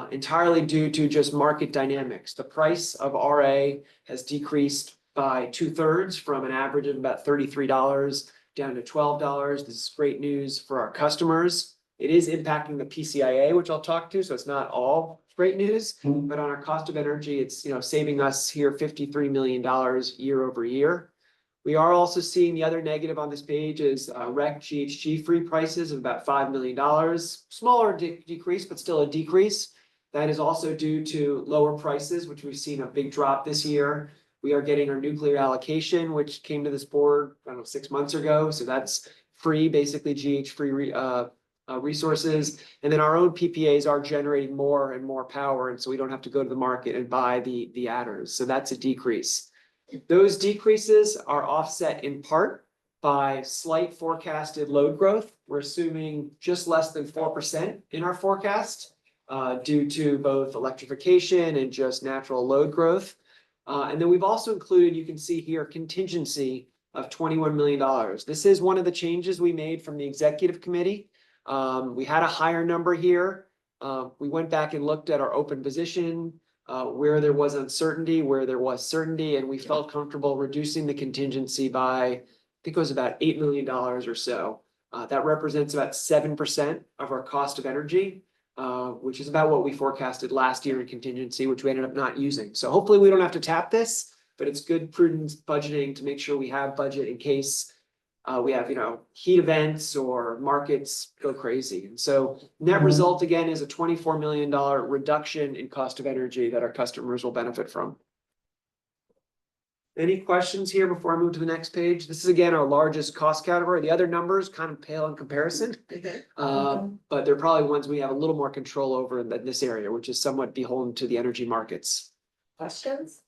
entirely due to just market dynamics. The price of RA has decreased by 2/3 from an average of about $33 down to $12. This is great news for our customers. It is impacting the PCIA, which I'll talk to, so it's not all great news, but on our cost of energy, it's saving us here $53 million year over year. We are also seeing the other negative on this page is REC GHG free prices of about $5 million. Smaller decrease, but still a decrease. That is also due to lower prices, which we've seen a big drop this year. We are getting our nuclear allocation, which came to this board, I don't know, 6 months ago. So that's free, basically GH free resources. And then our own PPAs are generating more and more power. And so we don't have to go to the market and buy the adders. So that's a decrease. Those decreases are offset in part by slight forecasted load growth. We're assuming just less than 4% in our forecast due to both electrification and just natural load growth. And then we've also included, you can see here, contingency of $21 million. This is one of the changes we made from the executive committee. We had a higher number here. We went back and looked at our open position, where there was uncertainty, where there was certainty, and we felt comfortable reducing the contingency by, I think it was about $8 million or so. That represents about 7% of our cost of energy, which is about what we forecasted last year in contingency, which we ended up not using. So hopefully we don't have to tap this, but it's good prudent budgeting to make sure we have budget in case we have, heat events or markets go crazy. And so net result again is a $24 million reduction in cost of energy that our customers will benefit from. Any questions here before I move to the next page? This is again our largest cost category. The other numbers kind of pale in comparison, but they're probably ones we have a little more control over in this area, which is somewhat beholden to the energy markets. Questions?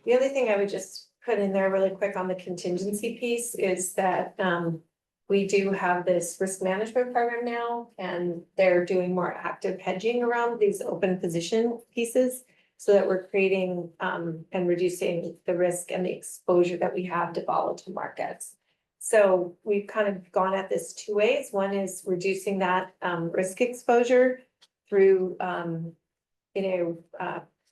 The other thing I would just put in there really quick on the contingency piece is that we do have this risk management program now, and they're doing more active hedging around these open position pieces, so that we're creating and reducing the risk and the exposure that we have to volatile markets. So we've kind of gone at this 2 ways. One is reducing that risk exposure through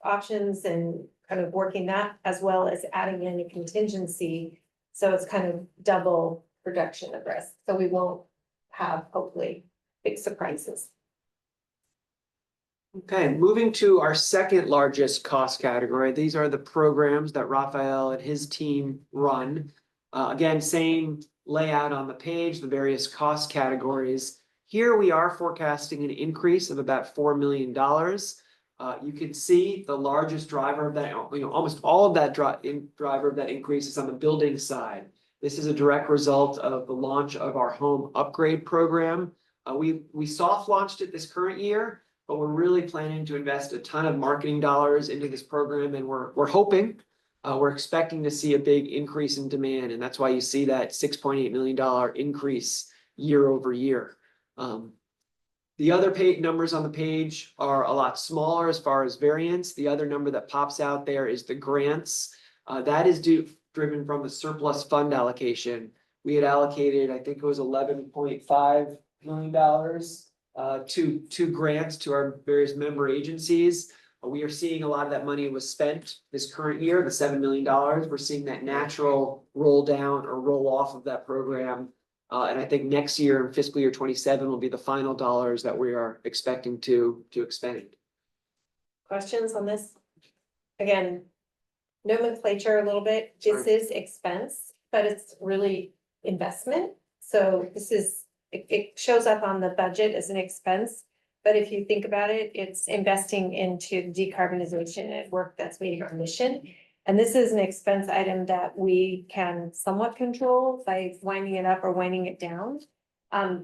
options and kind of working that, as well as adding in a contingency. So it's kind of double reduction of risk. So we won't have, hopefully, big surprises. Okay, moving to our second largest cost category. These are the programs that Raphael and his team run. Again, same layout on the page, the various cost categories. Here we are forecasting an increase of about $4 million. You can see the largest driver of that, almost all of that driver of that increase is on the building side. This is a direct result of the launch of our home upgrade program. We soft launched it this current year, but we're really planning to invest a ton of marketing dollars into this program, and we're hoping, we're expecting to see a big increase in demand, and that's why you see that $6.8 million increase year over year. The other numbers on the page are a lot smaller as far as variance. The other number that pops out there is the grants. That is driven from the surplus fund allocation. We had allocated, I think it was $11.5 million to grants to our various member agencies. We are seeing a lot of that money was spent this current year, the $7 million. We're seeing that natural roll down or roll off of that program. And I think next year, in fiscal year 27, will be the final dollars that we are expecting to expend. Questions on this? Again, nomenclature a little bit. This is expense, but it's really investment. So this is, it shows up on the budget as an expense. But if you think about it, it's investing into decarbonization and work that's meeting our mission. And this is an expense item that we can somewhat control by winding it up or winding it down.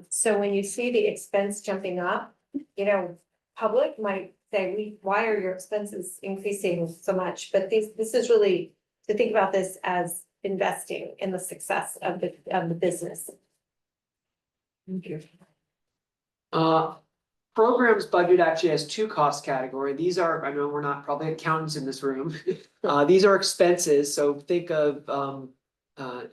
So when you see the expense jumping up, you know, public might say, why are your expenses increasing so much? But this is really to think about this as investing in the success of the business. Thank you. Programs budget actually has two cost categories. These are, I know we're not probably accountants in this room. These are expenses. So think of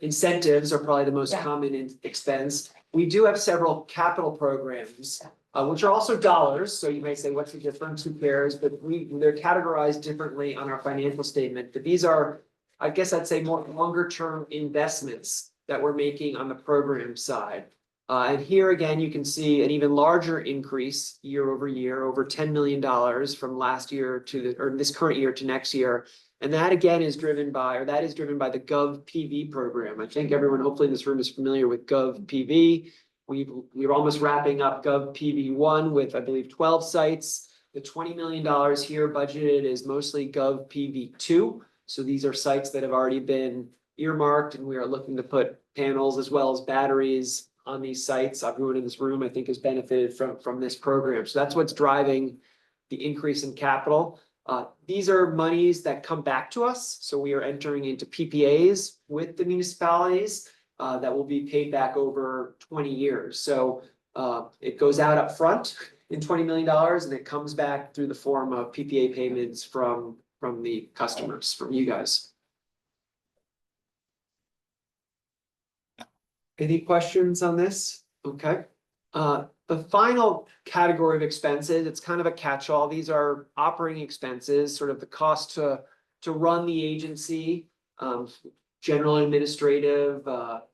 incentives are probably the most common expense. We do have several capital programs, which are also dollars. So you may say, what's the difference? Who cares? But they're categorized differently on our financial statement. But these are, I guess I'd say, more longer term investments that we're making on the program side. And here again, you can see an even larger increase year over year, over $10 million from last year to this current year to next year. And that again is driven by, the GovPV program. I think everyone hopefully in this room is familiar with GovPV. We're almost wrapping up GovPV1 with, I believe, 12 sites. The $20 million here budgeted is mostly GovPV2. So these are sites that have already been earmarked, and we are looking to put panels as well as batteries on these sites. Everyone in this room, I think, has benefited from this program. So that's what's driving the increase in capital. These are monies that come back to us. So we are entering into PPAs with the municipalities that will be paid back over 20 years. So it goes out up front in $20 million, and it comes back through the form of PPA payments from the customers, from you guys. Any questions on this? Okay. The final category of expenses, it's kind of a catch-all. These are operating expenses, sort of the cost to run the agency, general administrative,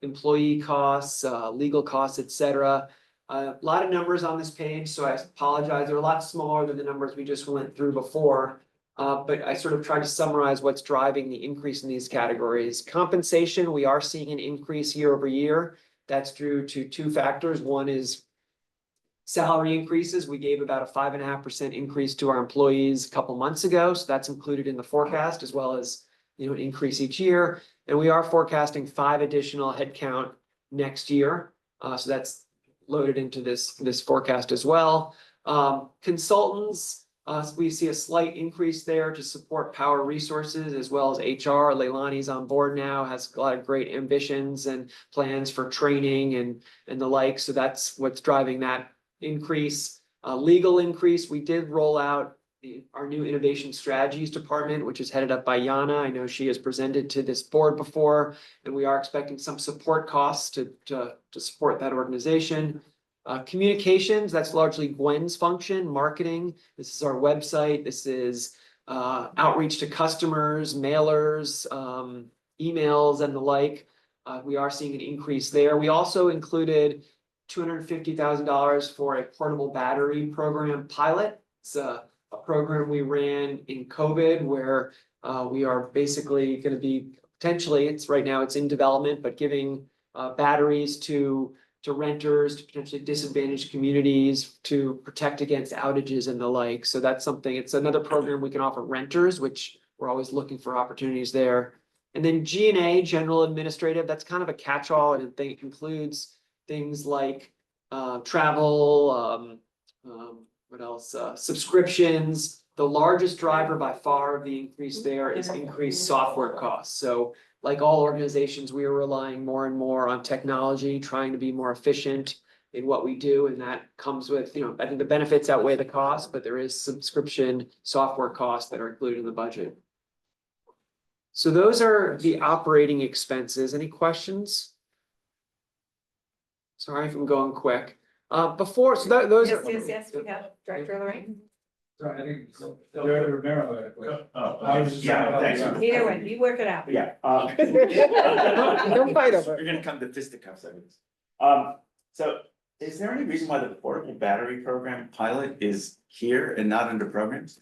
employee costs, legal costs, et cetera. A lot of numbers on this page, so I apologize. They're a lot smaller than the numbers we just went through before. But I sort of tried to summarize what's driving the increase in these categories. Compensation, we are seeing an increase year over year. That's due to two factors. One is salary increases. We gave about a 5.5% increase to our employees a couple months ago. So that's included in the forecast, as well as, you know, an increase each year. And we are forecasting 5 additional headcount next year. So that's loaded into this forecast as well. Consultants, we see a slight increase there to support power resources as well as HR. Leilani's on board now, has a lot of great ambitions and plans for training and the like. So that's what's driving that increase. Legal increase, we did roll out our new innovation strategies department, which is headed up by Yana. I know she has presented to this board before, and we are expecting some support costs to support that organization. Communications, that's largely Gwen's function. Marketing, this is our website. This is outreach to customers, mailers, emails, and the like. We are seeing an increase there. We also included $250,000 for a portable battery program pilot. It's a program we ran in COVID where we are basically going to be potentially, right now it's in development, but giving batteries to renters, to potentially disadvantaged communities to protect against outages and the like. So that's something, it's another program we can offer renters, which we're always looking for opportunities there. And then G&A, general administrative, that's kind of a catch-all, and it includes things like travel, what else? Subscriptions. The largest driver by far of the increase there is increased software costs. So like all organizations, we are relying more and more on technology, trying to be more efficient in what we do, and that comes with, I think the benefits outweigh the cost, but there is subscription software costs that are included in the budget. So those are the operating expenses. Any questions? Sorry if I'm going quick. Those Yes, are. yes, we have Director Lorraine. Sorry, I think Director Romero. Yeah, thanks. Either way, you work it out. Yeah. Don't fight over it. We're gonna come to fisticuffs, I guess. So is there any reason why the portable battery program pilot is here and not under programs?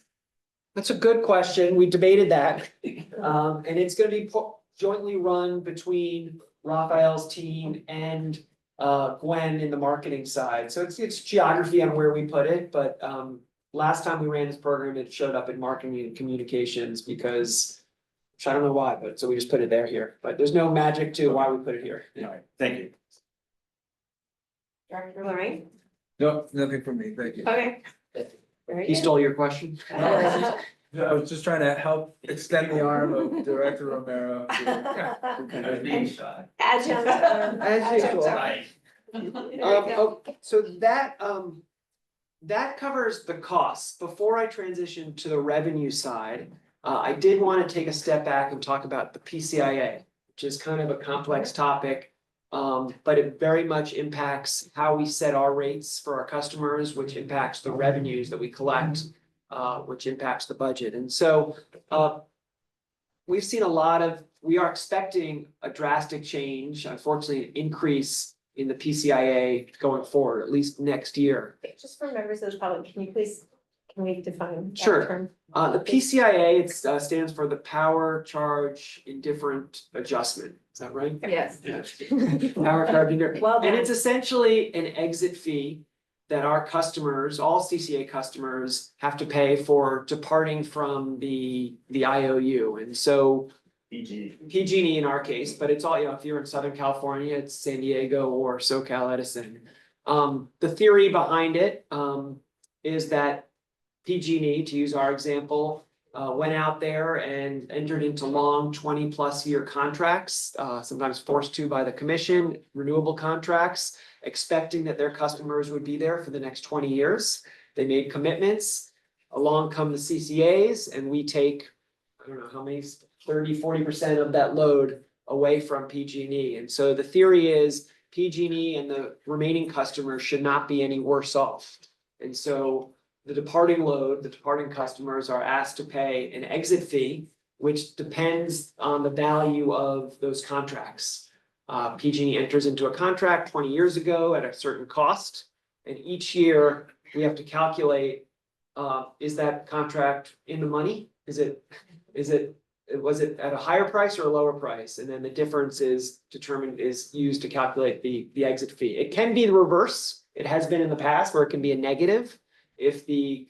That's a good question. We debated that. And it's gonna be jointly run between Raphael's team and Gwen in the marketing side. So it's geography on where we put it, but last time we ran this program, it showed up in marketing and communications because I don't know why, but so we just put it here. But there's no magic to why we put it here. All right, thank you. Director Lorraine. No, nothing from me, thank you. Okay. Very He good. stole your question. I was just trying to help extend the arm of Director Romero. Adjunct. As usual. So that covers the costs. Before I transition to the revenue side, I did want to take a step back and talk about the PCIA, which is kind of a complex topic. But it very much impacts how we set our rates for our customers, which impacts the revenues that we collect, which impacts the budget. And so we've seen we are expecting a drastic change, unfortunately, an increase in the PCIA going forward, at least next year. Just for members of the public, can we define that Sure. term? The PCIA, stands for the Power Charge Indifferent Adjustment. Is that right? Yes. Power Charge Indifferent. Well And done. it's essentially an exit fee that our customers, all CCA customers, have to pay for departing from the IOU. And so PG&E in our case, but it's all, if you're in Southern California, it's San Diego or SoCal Edison. The theory behind it is that PG&E, to use our example, went out there and entered into long 20+ year contracts, sometimes forced to by the commission, renewable contracts, expecting that their customers would be there for the next 20 years. They made commitments. Along come the CCAs, and we take, I don't know how many, 30-40% of that load away from PG&E. And so the theory is PG&E and the remaining customers should not be any worse off. And so the departing customers are asked to pay an exit fee, which depends on the value of those contracts. PG&E enters into a contract 20 years ago at a certain cost, and each year we have to calculate, is that contract in the money? Was it at a higher price or a lower price? And then the difference is used to calculate the exit fee. It can be the reverse. It has been in the past where it can be a negative if the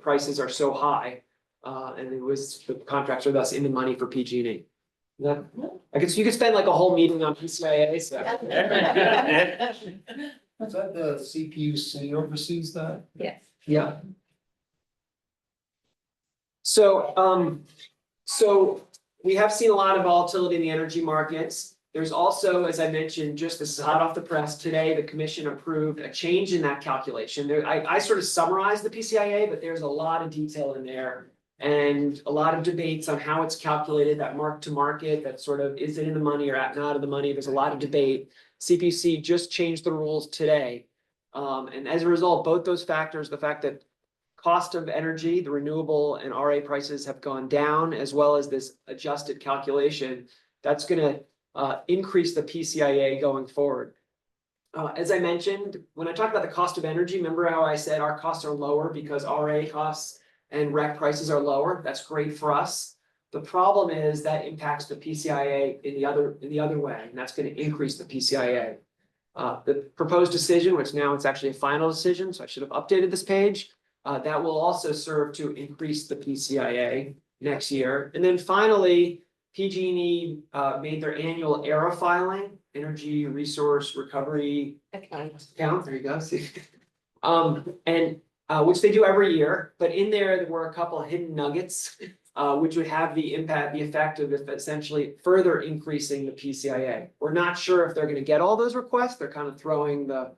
prices are so high, and the contracts are thus in the money for PG&E. I guess you could spend like a whole meeting on PCIA. So. Is that the CPUC oversees that? Yes. Yeah. So we have seen a lot of volatility in the energy markets. There's also, as I mentioned, just this is hot off the press today, the commission approved a change in that calculation. I sort of summarized the PCIA, but there's a lot of detail in there and a lot of debates on how it's calculated, that mark to market, that sort of, is it in the money or not in the money? There's a lot of debate. CPUC just changed the rules today. And as a result, both those factors, the fact that cost of energy, the renewable and RA prices have gone down, as well as this adjusted calculation, that's going to increase the PCIA going forward. As I mentioned, when I talked about the cost of energy, remember how I said our costs are lower because RA costs and REC prices are lower? That's great for us. The problem is that impacts the PCIA in the other way, and that's going to increase the PCIA. The proposed decision, which now it's actually a final decision, so I should have updated this page, that will also serve to increase the PCIA next year. And then finally, PG&E made their annual ERA filing, Energy Resource Recovery Account. There you go. See, which they do every year. But in there were a couple of hidden nuggets which would have the effect of essentially further increasing the PCIA. We're not sure if they're gonna get all those requests. They're kind of throwing the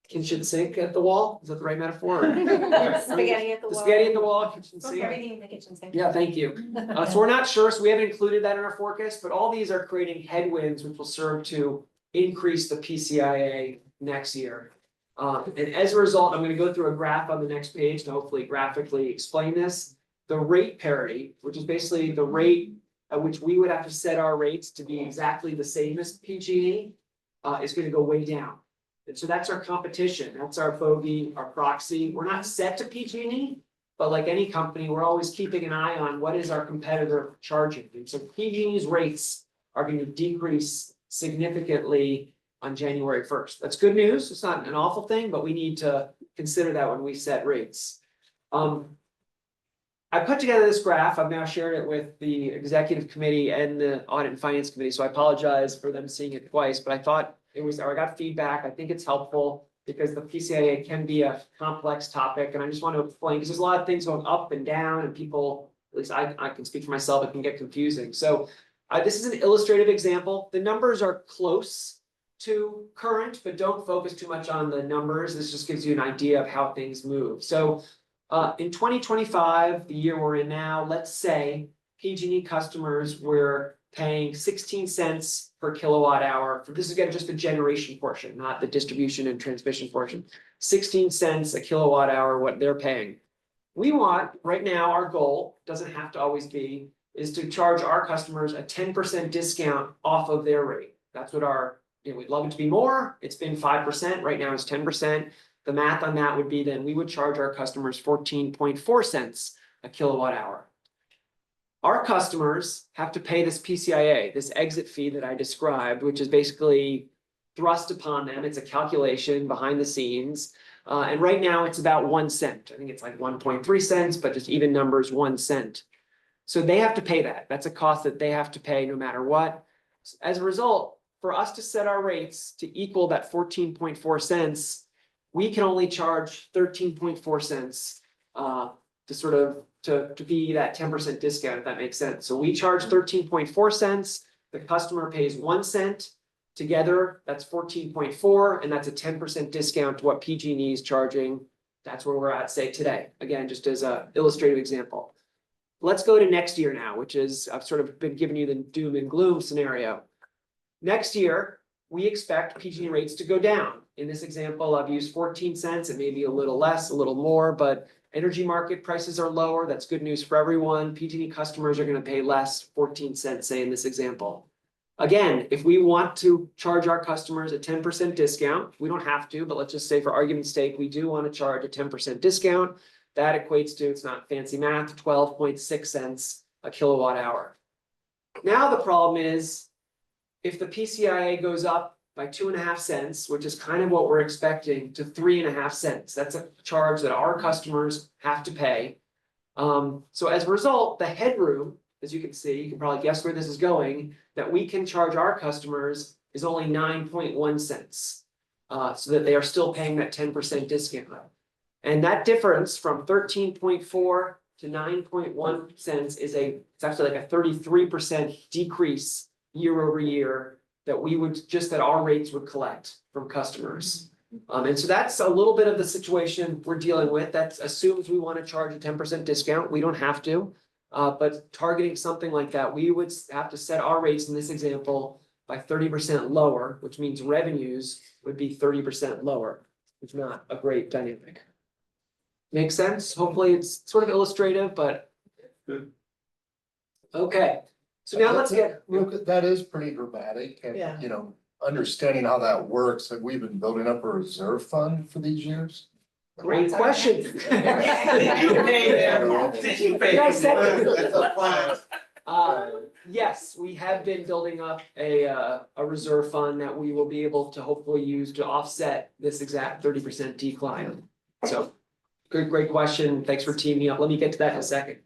kitchen sink at the wall. Is that the right metaphor? Spaghetti at the The wall. spaghetti at the wall, kitchen sink. Everything in the kitchen sink. Yeah, thank you. So we're not sure, so we haven't included that in our forecast, but all these are creating headwinds which will serve to increase the PCIA next year. And as a result, I'm gonna go through a graph on the next page to hopefully graphically explain this. The rate parity, which is basically the rate at which we would have to set our rates to be exactly the same as PG&E, is gonna go way down. And so that's our competition, that's our bogey, our proxy. We're not set to PG&E, but like any company, we're always keeping an eye on what is our competitor charging. And so PG&E's rates are going to decrease significantly on January 1st. That's good news. It's not an awful thing, but we need to consider that when we set rates. I put together this graph. I've now shared it with the executive committee and the audit and finance committee, so I apologize for them seeing it twice, but I thought it was, or I got feedback. I think it's helpful because the PCIA can be a complex topic, and I just want to explain, because there's a lot of things going up and down, and people, at least I can speak for myself, it can get confusing. So this is an illustrative example. The numbers are close to current, but don't focus too much on the numbers. This just gives you an idea of how things move. So in 2025, the year we're in now, let's say PG&E customers were paying 16 cents per kilowatt hour. For this is again just the generation portion, not the distribution and transmission portion. 16 cents a kilowatt hour, what they're paying. We want, right now, our goal, doesn't have to always be, is to charge our customers a 10% discount off of their rate. That's what we'd love it to be more. It's been 5%, right now it's 10%. The math on that would be then we would charge our customers 14.4 cents a kilowatt hour. Our customers have to pay this PCIA, this exit fee that I described, which is basically thrust upon them. It's a calculation behind the scenes. And right now it's about 1 cent. I think it's like 1.3 cents, but just even numbers, 1 cent. So they have to pay that. That's a cost that they have to pay no matter what. As a result, for us to set our rates to equal that 14.4 cents, we can only charge 13.4 cents to be that 10% discount, if that makes sense. So we charge 13.4 cents, the customer pays 1 cent. Together, that's 14.4, and that's a 10% discount to what PG&E is charging. That's where we're at, say, today. Again, just as an illustrative example. Let's go to next year now, which is, I've sort of been giving you the doom and gloom scenario. Next year, we expect PG&E rates to go down. In this example, I've used 14 cents, it may be a little less, a little more, but energy market prices are lower. That's good news for everyone. PG&E customers are going to pay less, 14 cents, say, in this example. Again, if we want to charge our customers a 10% discount, we don't have to, but let's just say for argument's sake, we do want to charge a 10% discount. That equates to, it's not fancy math, 12.6 cents a kilowatt hour. Now the problem is, if the PCIA goes up by 2.5 cents, which is kind of what we're expecting, to 3.5 cents, that's a charge that our customers have to pay. So as a result, the headroom, as you can see, you can probably guess where this is going, that we can charge our customers is only 9.1 cents, so that they are still paying that 10% discount. And that difference from 13.4 to 9.1 cents is it's actually like a 33% decrease year over year that our rates would collect from customers. And so that's a little bit of the situation we're dealing with. That assumes we want to charge a 10% discount. We don't have to. But targeting something like that, we would have to set our rates in this example by 30% lower, which means revenues would be 30% lower. It's not a great dynamic. Make sense? Hopefully it's sort of illustrative, but. Okay, so now let's get. That is pretty dramatic and, Yeah. you know, understanding how that works, have we been building up a reserve fund for these years? Great question. Did you pay them? Did you pay yes, we have been building up a reserve fund that we will be able to hopefully use to offset this exact 30% decline. So, great question. Thanks for teaming up. Let me get to that in a second.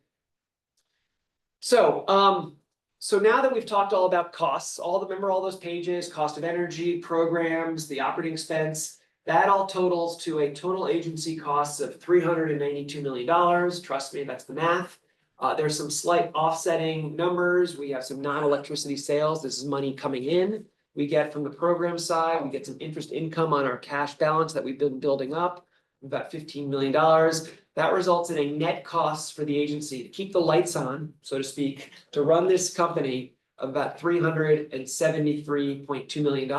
So, now that we've talked all about costs, remember all those pages, cost of energy, programs, the operating expense, that all totals to a total agency cost of $392 million. Trust me, that's the math. There's some slight offsetting numbers. We have some non-electricity sales. This is money coming in. We get from the program side, we get some interest income on our cash balance that we've been building up, about $15 million. That results in a net cost for the agency to keep the lights on, so to speak, to run this company of about $373.2 million.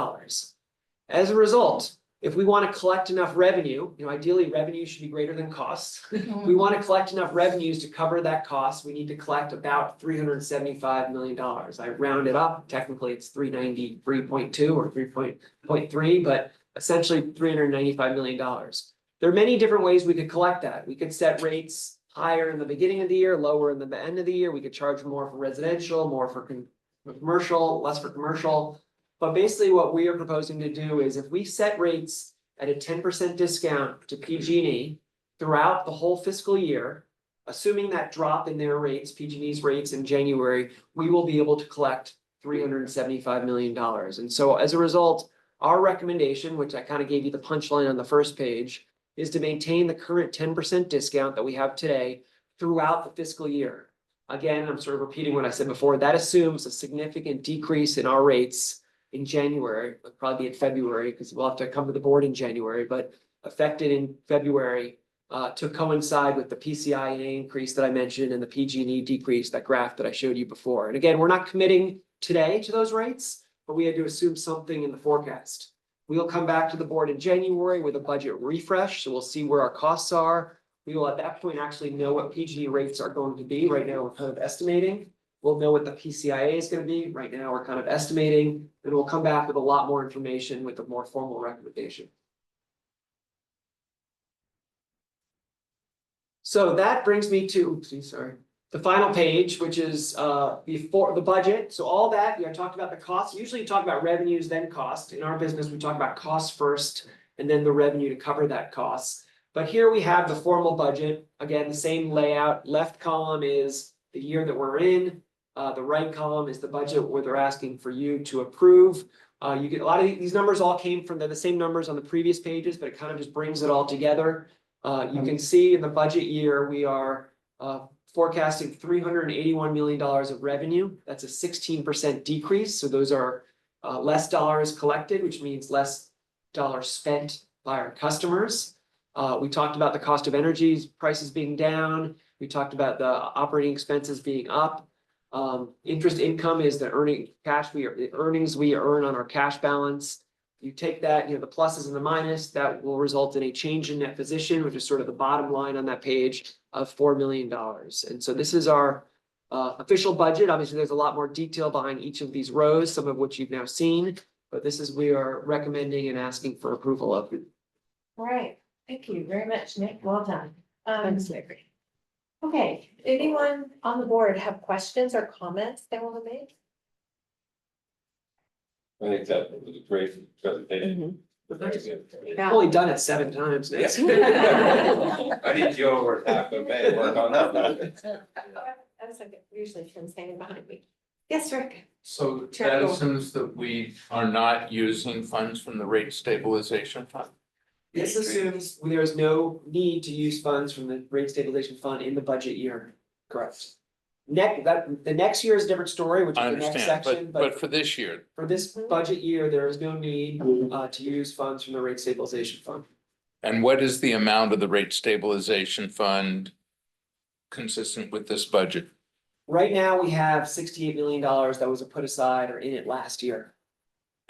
As a result, if we want to collect enough revenue, ideally revenue should be greater than costs. We want to collect enough revenues to cover that cost. We need to collect about $375 million. I round it up. Technically, it's 393.2 or 3.3, but essentially $395 million. There are many different ways we could collect that. We could set rates higher in the beginning of the year, lower in the end of the year. We could charge more for residential, more for commercial, less for commercial. But basically what we are proposing to do is if we set rates at a 10% discount to PG&E throughout the whole fiscal year, assuming that drop in their rates, PG&E's rates in January, we will be able to collect $375 million. And so as a result, our recommendation, which I kind of gave you the punchline on the first page, is to maintain the current 10% discount that we have today throughout the fiscal year. Again, I'm sort of repeating what I said before. That assumes a significant decrease in our rates in January, it'll probably be in February, because we'll have to come to the board in January, but affected in February to coincide with the PCIA increase that I mentioned and the PG&E decrease, that graph that I showed you before. And again, we're not committing today to those rates, but we had to assume something in the forecast. We'll come back to the board in January with a budget refresh, so we'll see where our costs are. We will at that point actually know what PG&E rates are going to be. Right now, we're kind of estimating. We'll know what the PCIA is going to be. Right now, we're kind of estimating, and we'll come back with a lot more information with a more formal recommendation. So that brings me to, the final page, which is before the budget. So all that, I talked about the costs. Usually you talk about revenues, then cost. In our business, we talk about costs first, and then the revenue to cover that cost. But here we have the formal budget. Again, the same layout. Left column is the year that we're in. The right column is the budget where they're asking for you to approve. You get a lot of these numbers all came from the same numbers on the previous pages, but it kind of just brings it all together. You can see in the budget year, we are forecasting $381 million of revenue. That's a 16% decrease. So those are less dollars collected, which means less dollars spent by our customers. We talked about the cost of energy prices being down. We talked about the operating expenses being up. Interest income is the earnings we earn on our cash balance. You take that, the pluses and the minus, that will result in a change in net position, which is sort of the bottom line on that page of $4 million. And so this is our official budget. Obviously, there's a lot more detail behind each of these rows, some of which you've now seen, but this is we are recommending and asking for approval of. All right, thank you very much, Nick. Well done. Thanks, Nick. Okay, anyone on the board have questions or comments they want to make? I think that was a great presentation. I've only done it 7 times. Nick. I need you over half a day to work on that. I was like, usually Tim's standing behind me. Yes, Rick. So Chair that Cole. assumes that we are not using funds from the rate stabilization fund. This assumes there is no need to use funds from the rate stabilization fund in the budget year. Correct. The next year is a different story, which is I the next understand, section, but for this year, for this budget year, there is no need to use funds from the rate stabilization fund. and what is the amount of the rate stabilization fund consistent with this budget? Right now, we have $68 million that was put aside or in it last year.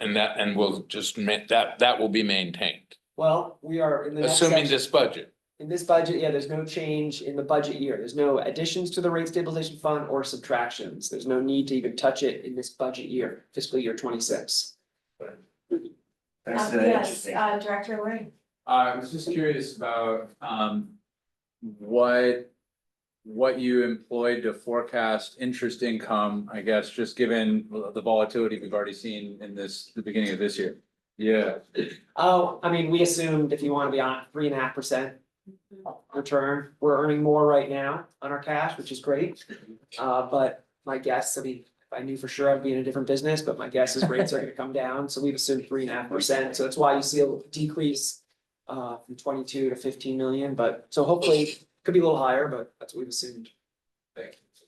And we'll just, that will be maintained, Well, we are in the next assuming section. this budget. In this budget, yeah, there's no change in the budget year. There's no additions to the rate stabilization fund or subtractions. There's no need to even touch it in this budget year, fiscal year 26. Yes, Director Lorraine. I was just curious about what you employed to forecast interest income, I guess, just given the volatility we've already seen in the beginning of this year. Yeah. Oh, I mean, we assumed if you want to be on 3.5% return, we're earning more right now on our cash, which is great. But my guess, I mean, if I knew for sure I'd be in a different business, but my guess is rates are going to come down. So we've assumed 3.5%. So that's why you see a decrease from 22 to 15 million. But so hopefully it could be a little higher, but that's what we've assumed. Thank you.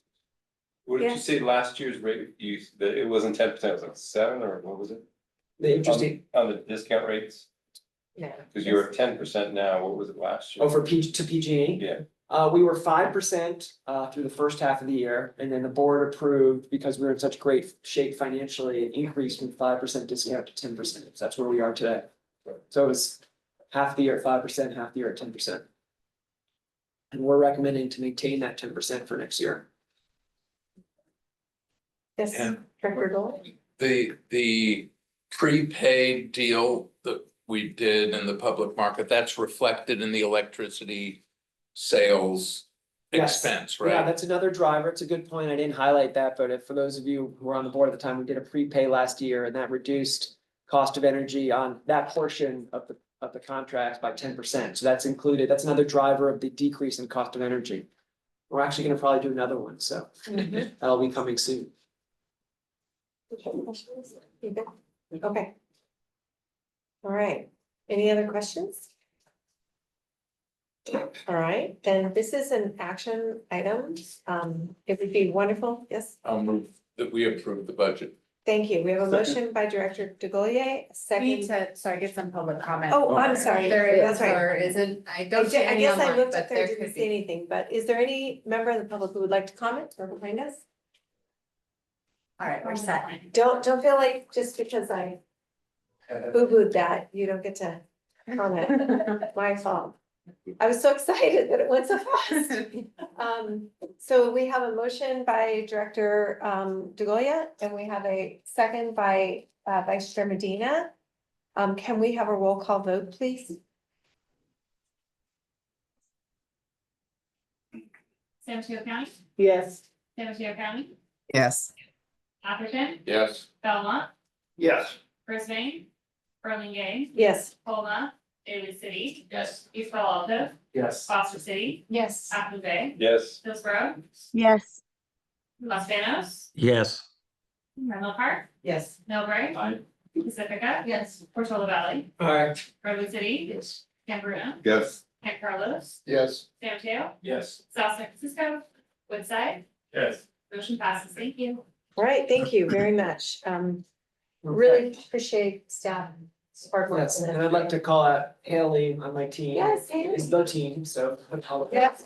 What did you Yes. say last year's rate? That it wasn't 10%, it was like 7 or what was it? The interesting, On the discount rates? yeah. Because you're at 10% now. What was it last year? Oh, for PG&E? Yeah. We were 5% through the first half of the year, and then the board approved, because we were in such great shape financially, an increase from 5% discount to 10%. So that's where we are today. So it was half the year at 5%, half the year at 10%. And we're recommending to maintain that 10% for next year. Yes, And- Director Dole? The prepaid deal that we did in the public market, that's reflected in the electricity sales Yes. expense, Yeah, right? that's another driver. It's a good point. I didn't highlight that, but if, for those of you who were on the board at the time, we did a prepay last year and that reduced cost of energy on that portion of the contracts by 10%. So that's included. That's another driver of the decrease in cost of energy. We're actually gonna probably do another one, so that'll be coming soon. You good? Okay. All right, any other questions? All right, then this is an action item. It would be wonderful, yes, I'll move that we approve the budget. thank you. We have a motion by Director DeGolia, a We need second. to, sorry, get some public comment. Oh, I'm sorry, There is, that's right. or isn't, I I don't see any guess I online, looked up but there, there didn't could see be. anything, but is there any member of the public who would like to comment or behind us? All right, we're set. Don't feel like just because I boo-booed that, you don't get to comment. My fault. I was so excited that it went so fast. So we have a motion by Director DeGolia, and we have a second by Vice Chair Medina. Can we have a roll call vote, please? San Mateo County, Yes. San Mateo County, Yes. Atherton, Yes. Belmont, Yes. Brisbane, Burlingame, Yes. Colma, Daly City, Yes. East Palo Alto, Yes. Foster City, Yes. Apple Bay, Yes. Hillsborough, Yes. Los Banos, Yes. Menlo Park, Yes. Millbrae, Aye. Pacifica. Yes. Portola Valley, All right. Redwood City, Yes. San Bruno, Yes. San Carlos, Yes. San Mateo, Yes. South San Francisco, Woodside, Yes. motion passes. Thank you. All right, thank you very much. Really appreciate staff. Hard work. Yes, and I'd like to call out Haley on my team. Yes, Haley. It's the team, so. Yes.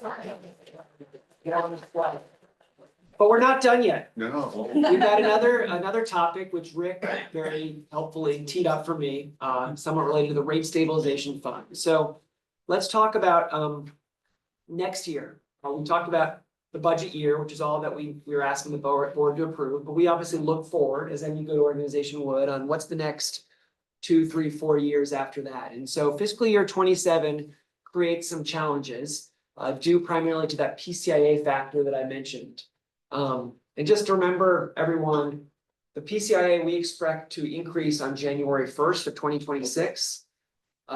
But we're not done yet. No. We've got another topic which Rick very helpfully teed up for me, somewhat related to the rate stabilization fund. So let's talk about next year. We talked about the budget year, which is all that we were asking the board to approve, but we obviously look forward, as any good organization would, on what's the next 2, 3, 4 years after that. And so fiscal year 27 creates some challenges due primarily to that PCIA factor that I mentioned. And just to remember, everyone, the PCIA we expect to increase on January 1st of 2026.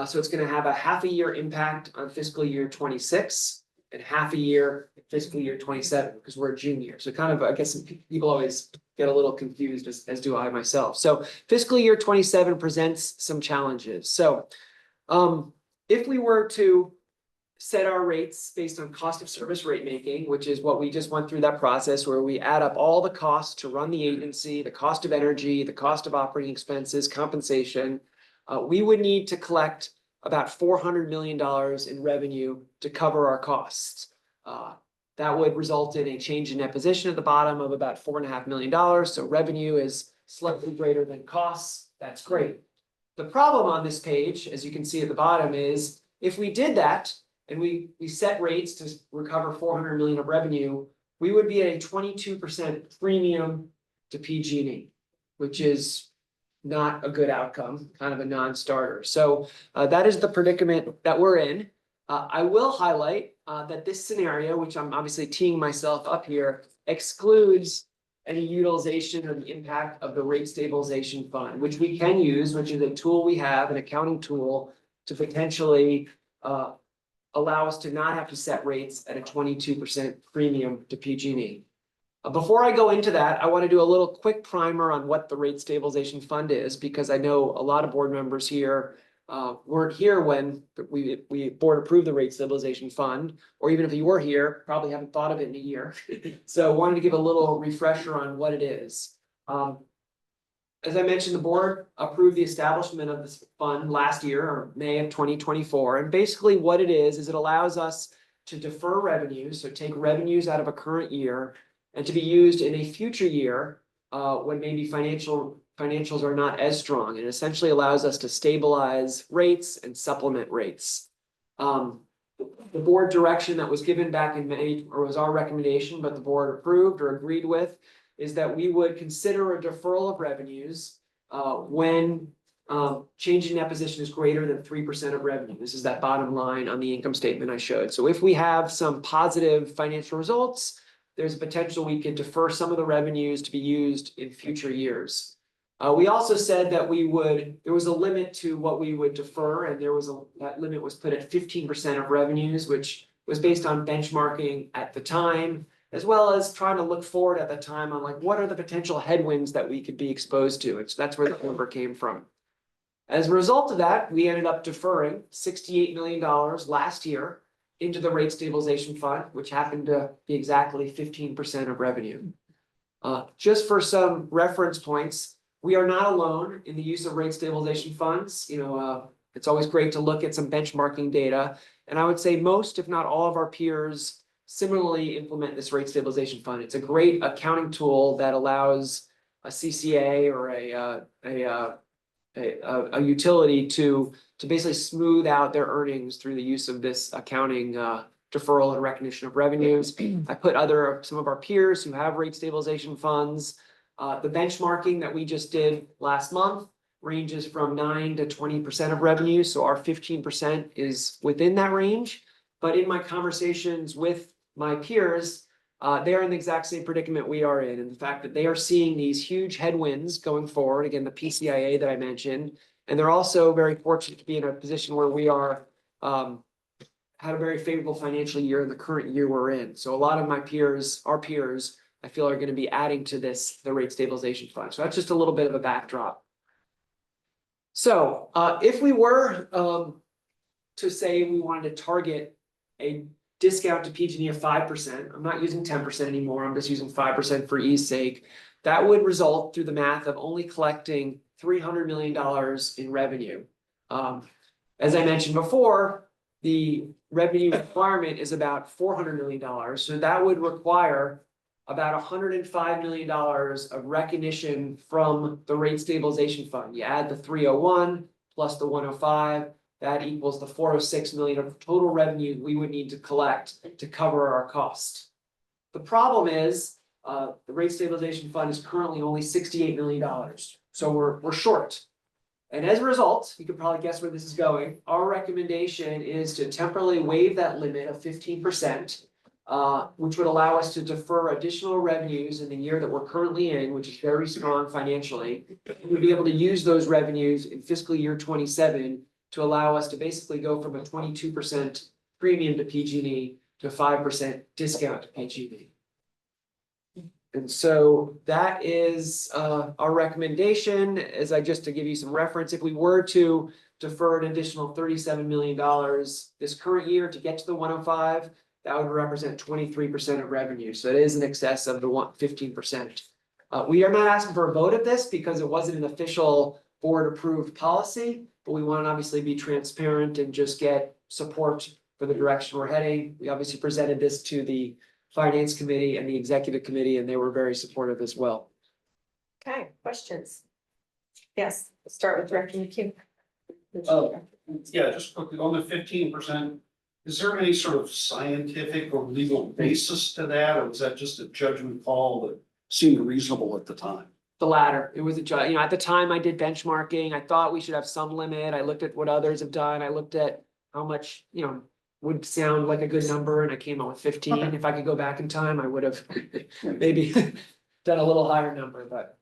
So it's going to have a half a year impact on fiscal year 26 and half a year in fiscal year 27, because we're a June year. So kind of, I guess people always get a little confused, as do I myself. So fiscal year 27 presents some challenges. So if we were to set our rates based on cost of service rate making, which is what we just went through that process where we add up all the costs to run the agency, the cost of energy, the cost of operating expenses, compensation, we would need to collect about $400 million in revenue to cover our costs. That would result in a change in net position at the bottom of about $4.5 million. So revenue is slightly greater than costs. That's great. The problem on this page, as you can see at the bottom, is if we did that and we set rates to recover $400 million of revenue, we would be at a 22% premium to PG&E, which is not a good outcome, kind of a non-starter. So that is the predicament that we're in. I will highlight that this scenario, which I'm obviously teeing myself up here, excludes any utilization or the impact of the rate stabilization fund, which we can use, which is a tool we have, an accounting tool, to potentially allow us to not have to set rates at a 22% premium to PG&E. Before I go into that, I want to do a little quick primer on what the rate stabilization fund is, because I know a lot of board members here weren't here when we board approved the rate stabilization fund, or even if you were here, probably haven't thought of it in a year. So wanted to give a little refresher on what it is. As I mentioned, the board approved the establishment of this fund last year, or May of 2024. And basically what it is it allows us to defer revenues, so take revenues out of a current year and to be used in a future year when maybe financials are not as strong. It essentially allows us to stabilize rates and supplement rates. The board direction that was given back in May, or was our recommendation, but the board approved or agreed with, is that we would consider a deferral of revenues when change in net position is greater than 3% of revenue. This is that bottom line on the income statement I showed. So if we have some positive financial results, there's a potential we could defer some of the revenues to be used in future years. We also said that there was a limit to what we would defer, and that limit was put at 15% of revenues, which was based on benchmarking at the time, as well as trying to look forward at the time on like, what are the potential headwinds that we could be exposed to? And so that's where the number came from. As a result of that, we ended up deferring $68 million last year into the rate stabilization fund, which happened to be exactly 15% of revenue. Just for some reference points, we are not alone in the use of rate stabilization funds. It's always great to look at some benchmarking data. And I would say most, if not all of our peers, similarly implement this rate stabilization fund. It's a great accounting tool that allows a CCA or a utility to basically smooth out their earnings through the use of this accounting deferral and recognition of revenues. I put some of our peers who have rate stabilization funds. The benchmarking that we just did last month ranges from 9 to 20% of revenue. So our 15% is within that range. But in my conversations with my peers, they are in the exact same predicament we are in. And the fact that they are seeing these huge headwinds going forward, again, the PCIA that I mentioned, and they're also very fortunate to be in a position where we are had a very favorable financial year in the current year we're in. So a lot of my peers, our peers, I feel are going to be adding to the rate stabilization fund. So that's just a little bit of a backdrop. So if we were to say we wanted to target a discount to PG&E of 5%, I'm not using 10% anymore, I'm just using 5% for ease sake, that would result through the math of only collecting $300 million in revenue. As I mentioned before, the revenue requirement is about $400 million. So that would require about $105 million of recognition from the rate stabilization fund. You add the 301 plus the 105, that equals the 406 million of total revenue we would need to collect to cover our cost. The problem is the rate stabilization fund is currently only $68 million. So we're short. And as a result, you can probably guess where this is going. Our recommendation is to temporarily waive that limit of 15%, which would allow us to defer additional revenues in the year that we're currently in, which is very strong financially. We'd be able to use those revenues in fiscal year 27 to allow us to basically go from a 22% premium to PG&E to a 5% discount to PG&E. And so that is our recommendation. To give you some reference, if we were to defer an additional $37 million this current year to get to the 105, that would represent 23% of revenue. So it is in excess of the 15%. We are not asking for a vote of this because it wasn't an official board approved policy, but we want to obviously be transparent and just get support for the direction we're heading. We obviously presented this to the Finance Committee and the Executive Committee, and they were very supportive as well. Okay, questions? Yes, let's start with Director McHugh. Yeah, just quickly on the 15%, is there any sort of scientific or legal basis to that, or was that just a judgment call that seemed reasonable at the time? The latter. It was at the time I did benchmarking, I thought we should have some limit. I looked at what others have done. I looked at how much, would sound like a good number, and I came out with 15. Okay. If I could go back in time, I would have maybe done a little higher number, but.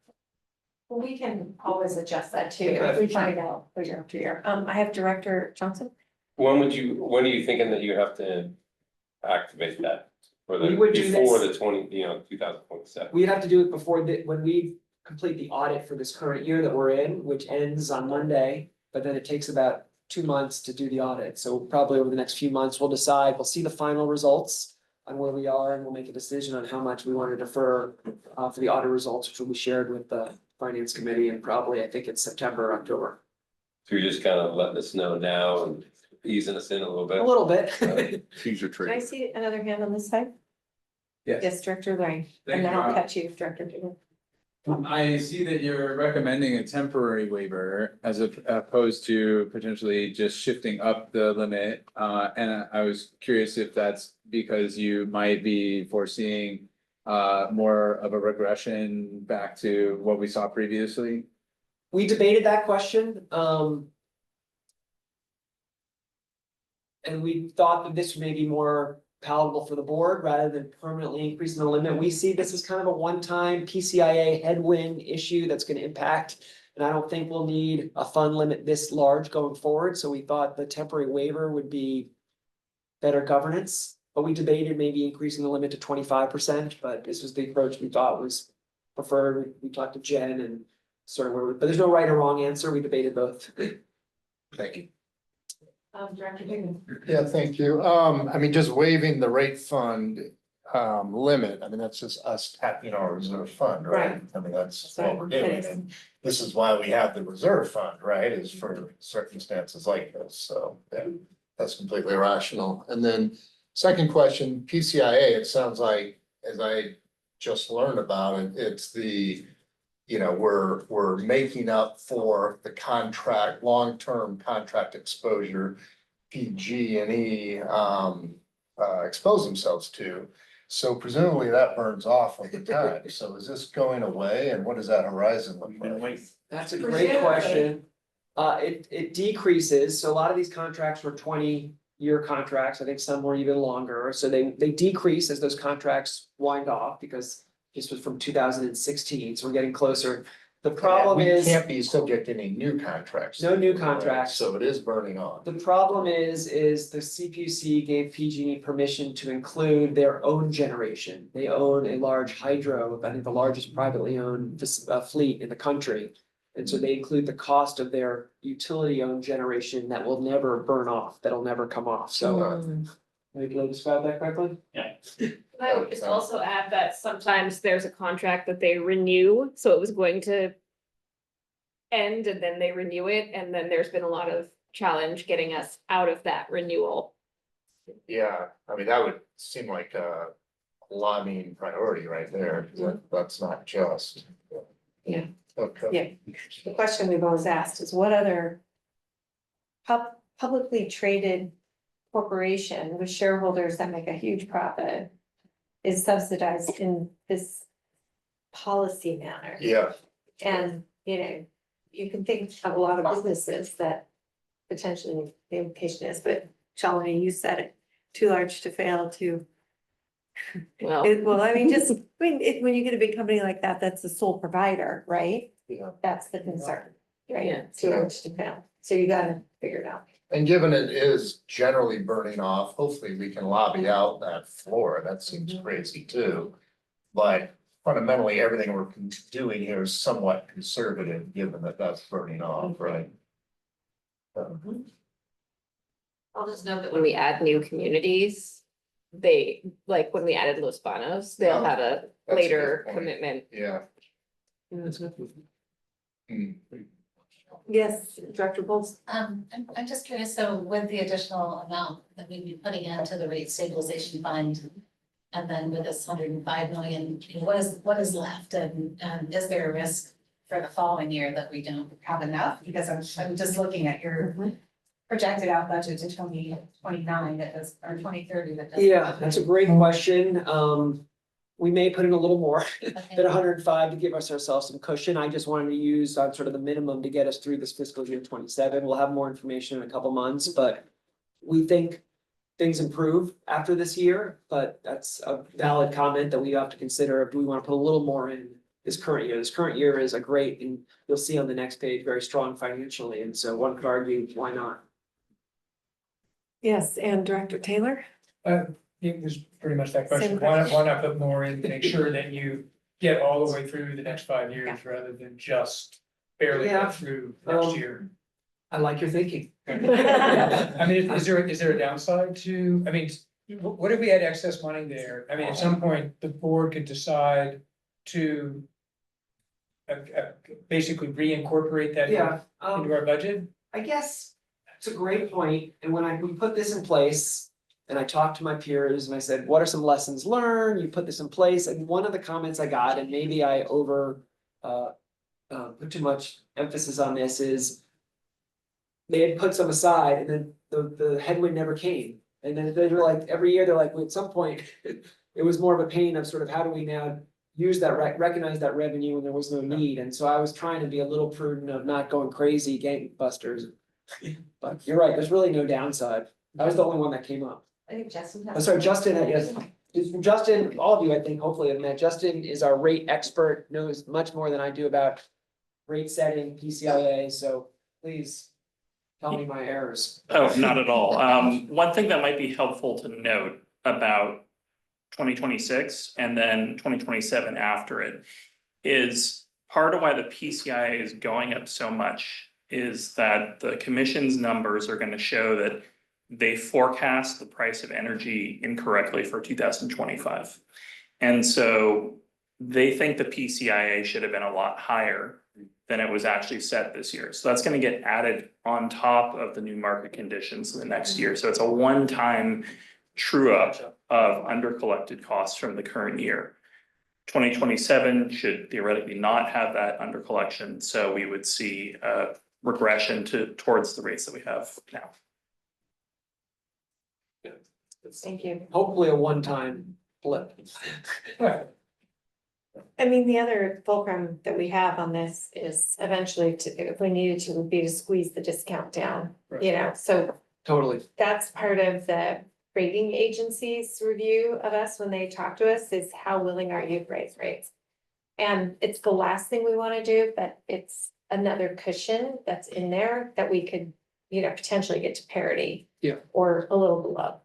Well, we can always adjust that too, Okay. if we find out year after year. I have Director Johnson. When are you thinking that you have to activate that? For the, We would do before this- the 2027? We'd have to do it before when we complete the audit for this current year that we're in, which ends on Monday, but then it takes about 2 months to do the audit. So probably over the next few months, we'll decide, we'll see the final results on where we are, and we'll make a decision on how much we want to defer for the audit results, which will be shared with the finance committee, and probably, I think it's September, October. So you're just kind of letting us know now and easing us in a little bit. A little bit. Fees are Can I see another hand on this side? Yes. Yes, Director Lang, Thank and then you, I'll Rob. catch you, Director Taylor. I see that you're recommending a temporary waiver as opposed to potentially just shifting up the limit. And I was curious if that's because you might be foreseeing more of a regression back to what we saw previously. We debated that question, and we thought that this may be more palatable for the board rather than permanently increasing the limit. We see this as kind of a one-time PCIA headwind issue that's gonna impact. And I don't think we'll need a fund limit this large going forward, so we thought the temporary waiver would be better governance. But we debated maybe increasing the limit to 25%, but this was the approach we thought was preferred. We talked to Jen and sort of where, but there's no right or wrong answer. We debated both. Thank you. Director Taylor. Yeah, thank you. I mean, just waiving the rate fund limit, I mean, that's just us tapping our reserve fund, right? Right. I mean, that's That's what right. we're doing, and this is why we have the reserve fund, right, is for circumstances like this, so, yeah, that's completely rational. And then second question, PCIA, it sounds like, as I just learned about it, it's the, you know, we're making up for the contract, long-term contract exposure PG&E expose themselves to. So presumably that burns off over time. So is this going away, and what does that horizon look like? That's a great question. It decreases, so a lot of these contracts were 20-year contracts, I think some were even longer, so they decrease as those contracts wind off, because this was from 2016, so we're getting closer. The problem We is, can't be subject to any new contracts. no new contracts. So it is burning off. The problem is the CPUC gave PG&E permission to include their own generation. They own a large hydro, I think the largest privately owned fleet in the country. And so they include the cost of their utility-owned generation that will never burn off, that'll never come off, so. Did I describe that correctly? Yeah. I would just also add that sometimes there's a contract that they renew, so it was going to end and then they renew it, and then there's been a lot of challenge getting us out of that renewal. Yeah, I mean, that would seem like a lobbying priority right there, 'cause that's not just. Yeah. Okay. Yeah, the question we've always asked is what other publicly traded corporation with shareholders that make a huge profit is subsidized in this policy manner? Yeah. And, you know, you can think of a lot of businesses that potentially the implication is, but Shalini, you said it, too large to fail to. Well, I mean, when you get a big company like that, that's the sole provider, right? Yeah. That's the concern, right? Yeah. Too large to fail. So you gotta figure it out. And given it is generally burning off, hopefully we can lobby out that floor. That seems crazy too. But fundamentally, everything we're doing here is somewhat conservative, given that that's burning off, right? I'll just note that when we add new communities, they, like when we added Los Banos, they'll have a That's a later good point. commitment. Yeah. Yes, Director Bowles. I'm just curious, so with the additional amount that we'd be putting into the rate stabilization fund. And then with this 105 million, what is left, and is there a risk for the following year that we don't have enough? Because I'm just looking at your projected out budget to 2029 that does, or 2030 that does. Yeah, that's a great question. We may put in a little more than 105 to give ourselves some cushion. I just wanted to use on sort of the minimum to get us through this fiscal year 27. We'll have more information in a couple months, but we think things improve after this year, but that's a valid comment that we have to consider. Do we want to put a little more in this current year? This current year is a great, and you'll see on the next page, very strong financially. And so one could argue, why not? Yes, and Director Taylor? It was pretty much that Same question. Why not put more in to make sure that you get all the way through the next 5 years rather than just barely Yeah. get through next year? I like your thinking. I mean, is there a downside to, I mean, what if we had excess money there? I mean, at some point, the board could decide to basically reincorporate that Yeah, into our budget? I guess it's a great point, and when we put this in place. And I talked to my peers and I said, what are some lessons learned? You put this in place, and one of the comments I got, and maybe I put too much emphasis on this, is they had put some aside and then the headwind never came. And then they were like, every year, they're like, well, at some point, it was more of a pain of sort of how do we now use that, recognize that revenue when there was no need. And so I was trying to be a little prudent of not going crazy gangbusters. But you're right, there's really no downside. I was the only one that came up. I think Justin I'm sorry, Justin, yes. Justin, all of you, I think, hopefully have met. Justin is our rate expert, knows much more than I do about rate setting, PCIA, so please tell me my errors. Oh, not at all. One thing that might be helpful to note about 2026 and then 2027 after it is part of why the PCIA is going up so much is that the commission's numbers are going to show that they forecast the price of energy incorrectly for 2025. And so they think the PCIA should have been a lot higher than it was actually set this year. So that's going to get added on top of the new market conditions in the next year. So it's a one-time true up of under-collected costs from the current year. 2027 should theoretically not have that under collection. So we would see a regression towards the rates that we have now. Thank you. Hopefully a one-time blip. I mean, the other fulcrum that we have on this is eventually if we needed to, would be to squeeze the discount down, you know, so Totally. that's part of the rating agencies' review of us when they talk to us is how willing are you to raise rates? And it's the last thing we want to do, but it's another cushion that's in there that we could, you know, potentially get to parity. Yeah. Or a little below.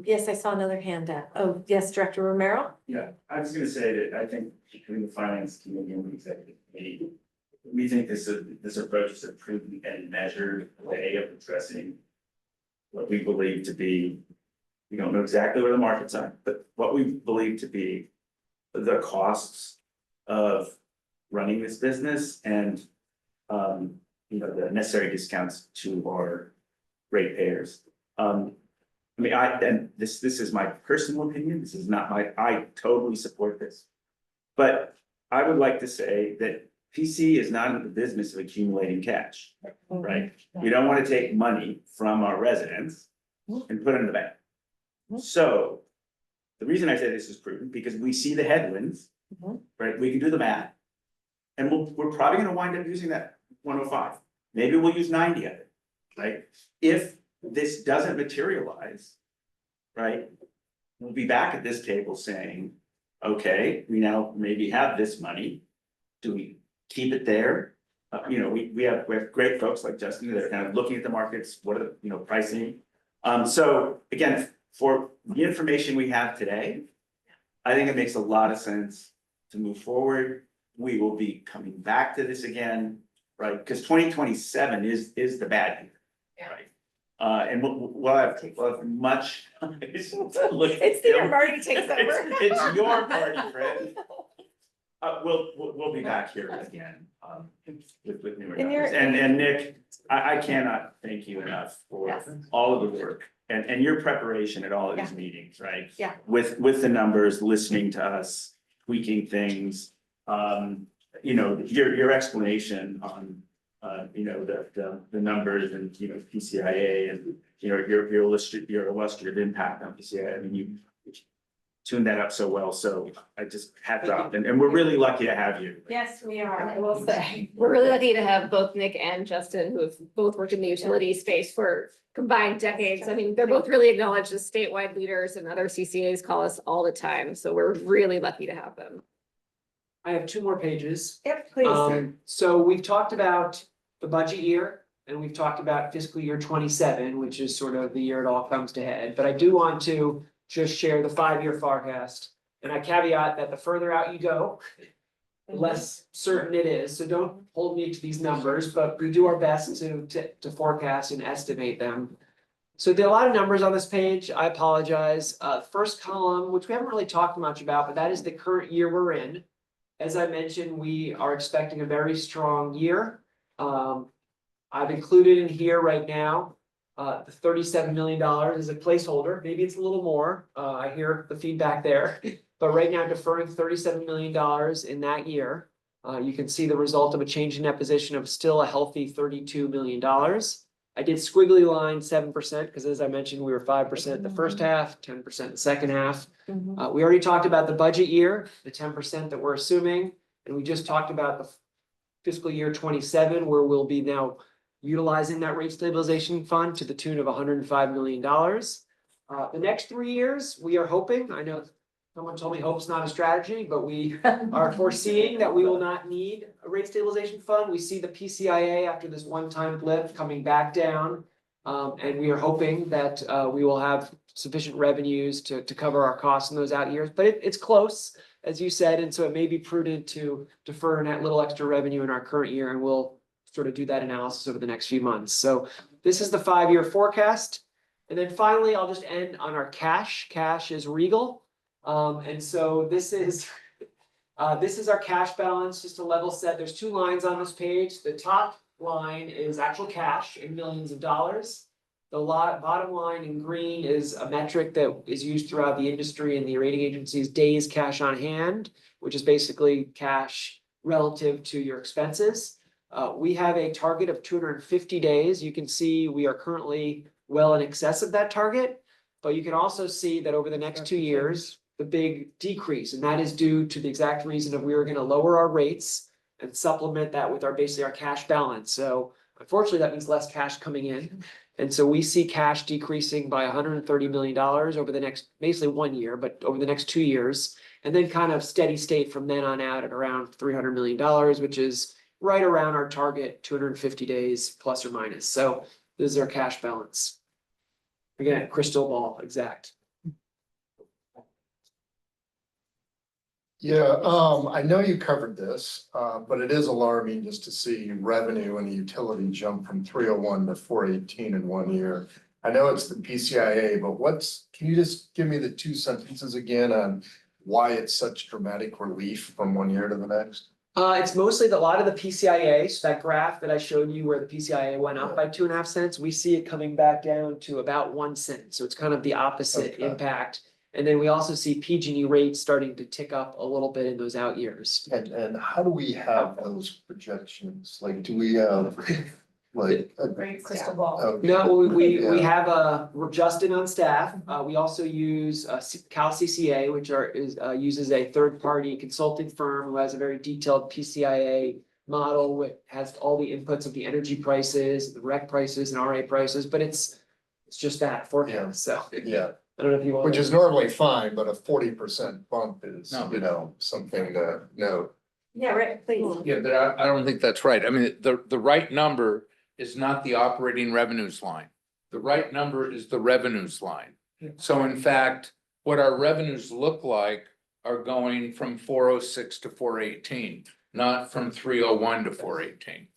Yes, I saw another hand up. Oh, yes, Director Romero? Yeah, I was gonna say that I think between the finance committee and the executive committee, we think this approach is a prudent and measured way of addressing what we believe to be, we don't know exactly where the markets are, but what we believe to be the costs of running this business and you know, the necessary discounts to our ratepayers. I mean, and this is my personal opinion, this is not I totally support this. But I would like to say that PC is not in the business of accumulating cash, right? We don't want to take money from our residents and put it in the bank. So the reason I say this is prudent, because we see the headwinds, right? We can do the math. And we're probably gonna wind up using that 105. Maybe we'll use 90 of it, right? If this doesn't materialize, right? We'll be back at this table saying, okay, we now maybe have this money. Do we keep it there? You know, we have great folks like Justin that are kind of looking at the markets, what are the, you know, pricing. So again, for the information we have today, I think it makes a lot of sense to move forward. We will be coming back to this again, right? Because 2027 is the bad year, right? And we'll have much. It's the year Marty takes over. It's your party, Fred. We'll be back here again, with newer numbers. And Nick, I cannot thank you enough for all of the work and your preparation at all of these meetings, right? Yeah. With the numbers, listening to us, tweaking things, you know, your explanation on, you know, the numbers and, you know, PCIA and, you know, your illustrative impact on PCIA. I mean, you tuned that up so well. So I just hats off, and we're really lucky to have you. Yes, we are, I will say. We're really lucky to have both Nick and Justin, who have both worked in the utility space for combined decades. I mean, they're both really acknowledged as statewide leaders, and other CCAs call us all the time. So we're really lucky to have them. I have 2 more pages. Yep, please. So we've talked about the budget year and we've talked about fiscal year 27, which is sort of the year it all comes to head. But I do want to just share the 5-year forecast. And I caveat that the further out you go, the less certain it is. So don't hold me to these numbers, but we do our best to forecast and estimate them. So there are a lot of numbers on this page. I apologize. First column, which we haven't really talked much about, but that is the current year we're in. As I mentioned, we are expecting a very strong year. I've included in here right now, the $37 million is a placeholder. Maybe it's a little more. I hear the feedback there. But right now, deferring $37 million in that year. You can see the result of a change in net position of still a healthy $32 million. I did squiggly line 7%, because as I mentioned, we were 5% the first half, 10% the second half. We already talked about the budget year, the 10% that we're assuming, and we just talked about the fiscal year 27, where we'll be now utilizing that rate stabilization fund to the tune of $105 million. The next 3 years, we are hoping, I know someone told me hope's not a strategy, but we are foreseeing that we will not need a rate stabilization fund. We see the PCIA after this one-time blip coming back down. And we are hoping that we will have sufficient revenues to cover our costs in those out years, but it's close, as you said, and so it may be prudent to defer a little extra revenue in our current year, and we'll sort of do that analysis over the next few months. So this is the 5-year forecast. And then finally, I'll just end on our cash. Cash is regal. And so this is our cash balance, just to level set. There's 2 lines on this page. The top line is actual cash in millions of dollars. The bottom line in green is a metric that is used throughout the industry and the rating agencies, days cash on hand, which is basically cash relative to your expenses. We have a target of 250 days. You can see we are currently well in excess of that target, but you can also see that over the next 2 years, the big decrease, and that is due to the exact reason of we were going to lower our rates and supplement that with basically our cash balance. So unfortunately, that means less cash coming in. And so we see cash decreasing by $130 million over the next, basically 1 year, but over the next 2 years, and then kind of steady state from then on out at around $300 million, which is right around our target, 250 days plus or minus. So this is our cash balance. Again, crystal ball exact. Yeah, I know you covered this, but it is alarming just to see revenue and the utility jump from 301 to 418 in 1 year. I know it's the PCIA, but can you just give me the 2 sentences again on why it's such dramatic relief from 1 year to the next? It's mostly a lot of the PCIA, so that graph that I showed you where the PCIA went up by 2.5 cents, we see it coming back down to about 1 cent. So it's kind of the opposite impact. And then we also see PG&E rates starting to tick up a little bit in those out years. And how do we have those projections? Like, do we have like a Great crystal ball. Okay. No, we Yeah. have Justin on staff. We also use Cal CCA, which uses a third-party consulting firm who has a very detailed PCIA model, which has all the inputs of the energy prices, the rec prices and RA prices, but it's just that forecast. So Yeah. I don't know if you want. Which is normally fine, but a 40% bump is, No. you know, something to note. Yeah, Rick, please. Yeah, but I don't think that's right. I mean, the right number is not the operating revenues line. The right number is the revenues line. So in fact, what our revenues look like are going from 406 to 418, not from 301 to 418.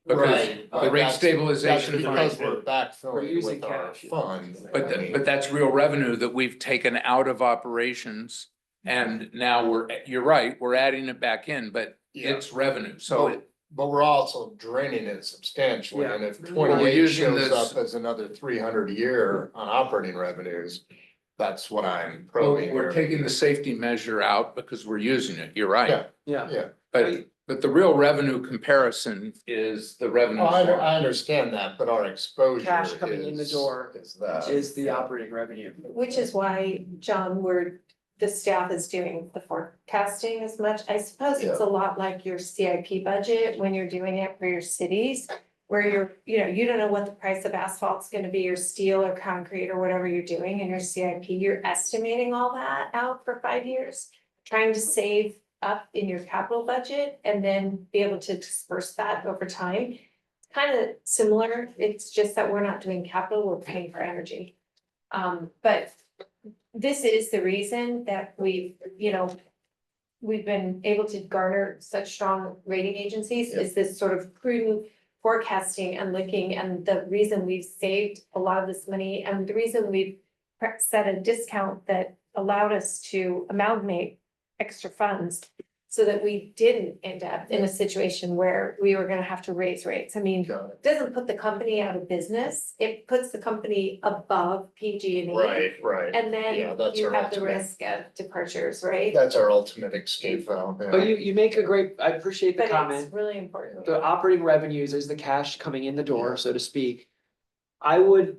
Because Right. the rate stabilization That's fund, because we're backfilling We're using with our cash. fund. but that's real revenue that we've taken out of operations. And now you're right, we're adding it back in, but Yeah. it's revenue, so But we're also draining it substantially, Yeah. and if Well, we're 28 using shows this- up as another 300 a year on operating revenues, that's what I'm well, probing we're here. taking the safety measure out because we're using it, you're right. Yeah. Yeah, But the real revenue comparison is the revenue. oh, line. I understand that, but our exposure Cash coming in the door is that. is the operating revenue. Which is why, John, the staff is doing the forecasting as much. I suppose it's a lot like your CIP budget when you're doing it for your cities. Where you don't know what the price of asphalt's gonna be, or steel or concrete or whatever you're doing in your CIP. You're estimating all that out for 5 years, trying to save up in your capital budget and then be able to disperse that over time. It's kind of similar. It's just that we're not doing capital, we're paying for energy. But this is the reason that we've, we've been able to garner such strong rating agencies is this sort of prudent forecasting and looking, and the reason we've saved a lot of this money, and the reason we've set a discount that allowed us to amalgamate extra funds so that we didn't end up in a situation where we were gonna have to raise rates. I mean, it doesn't put the company out of business, it puts the company above PG&E. Right. And Yeah, then that's you our have the ultimate- risk of departures, right? That's our ultimate escape valve. yeah. But you make a great, I appreciate the But comment. it's really important. The operating revenues is the cash coming in the door, so to speak. I would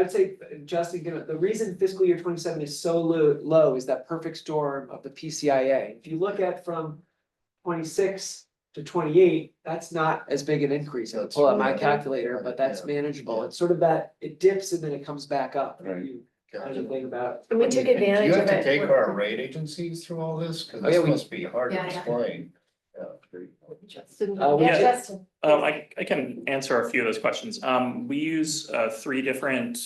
say, Justin, the reason fiscal year 27 is so low is that perfect storm of the PCIA. If you look at from 26 to 28, that's not as big an increase. I'll pull out my calculator, but that's manageable. It's sort of that, it dips and then it comes back up. You kind of think about. And we took Do advantage you of have to it. take our rate agencies through all this? Cause Oh, yeah, this we- must be hard to Yeah. explain. Yeah, Yeah. Justin. I can answer a few of those questions. We use 3 different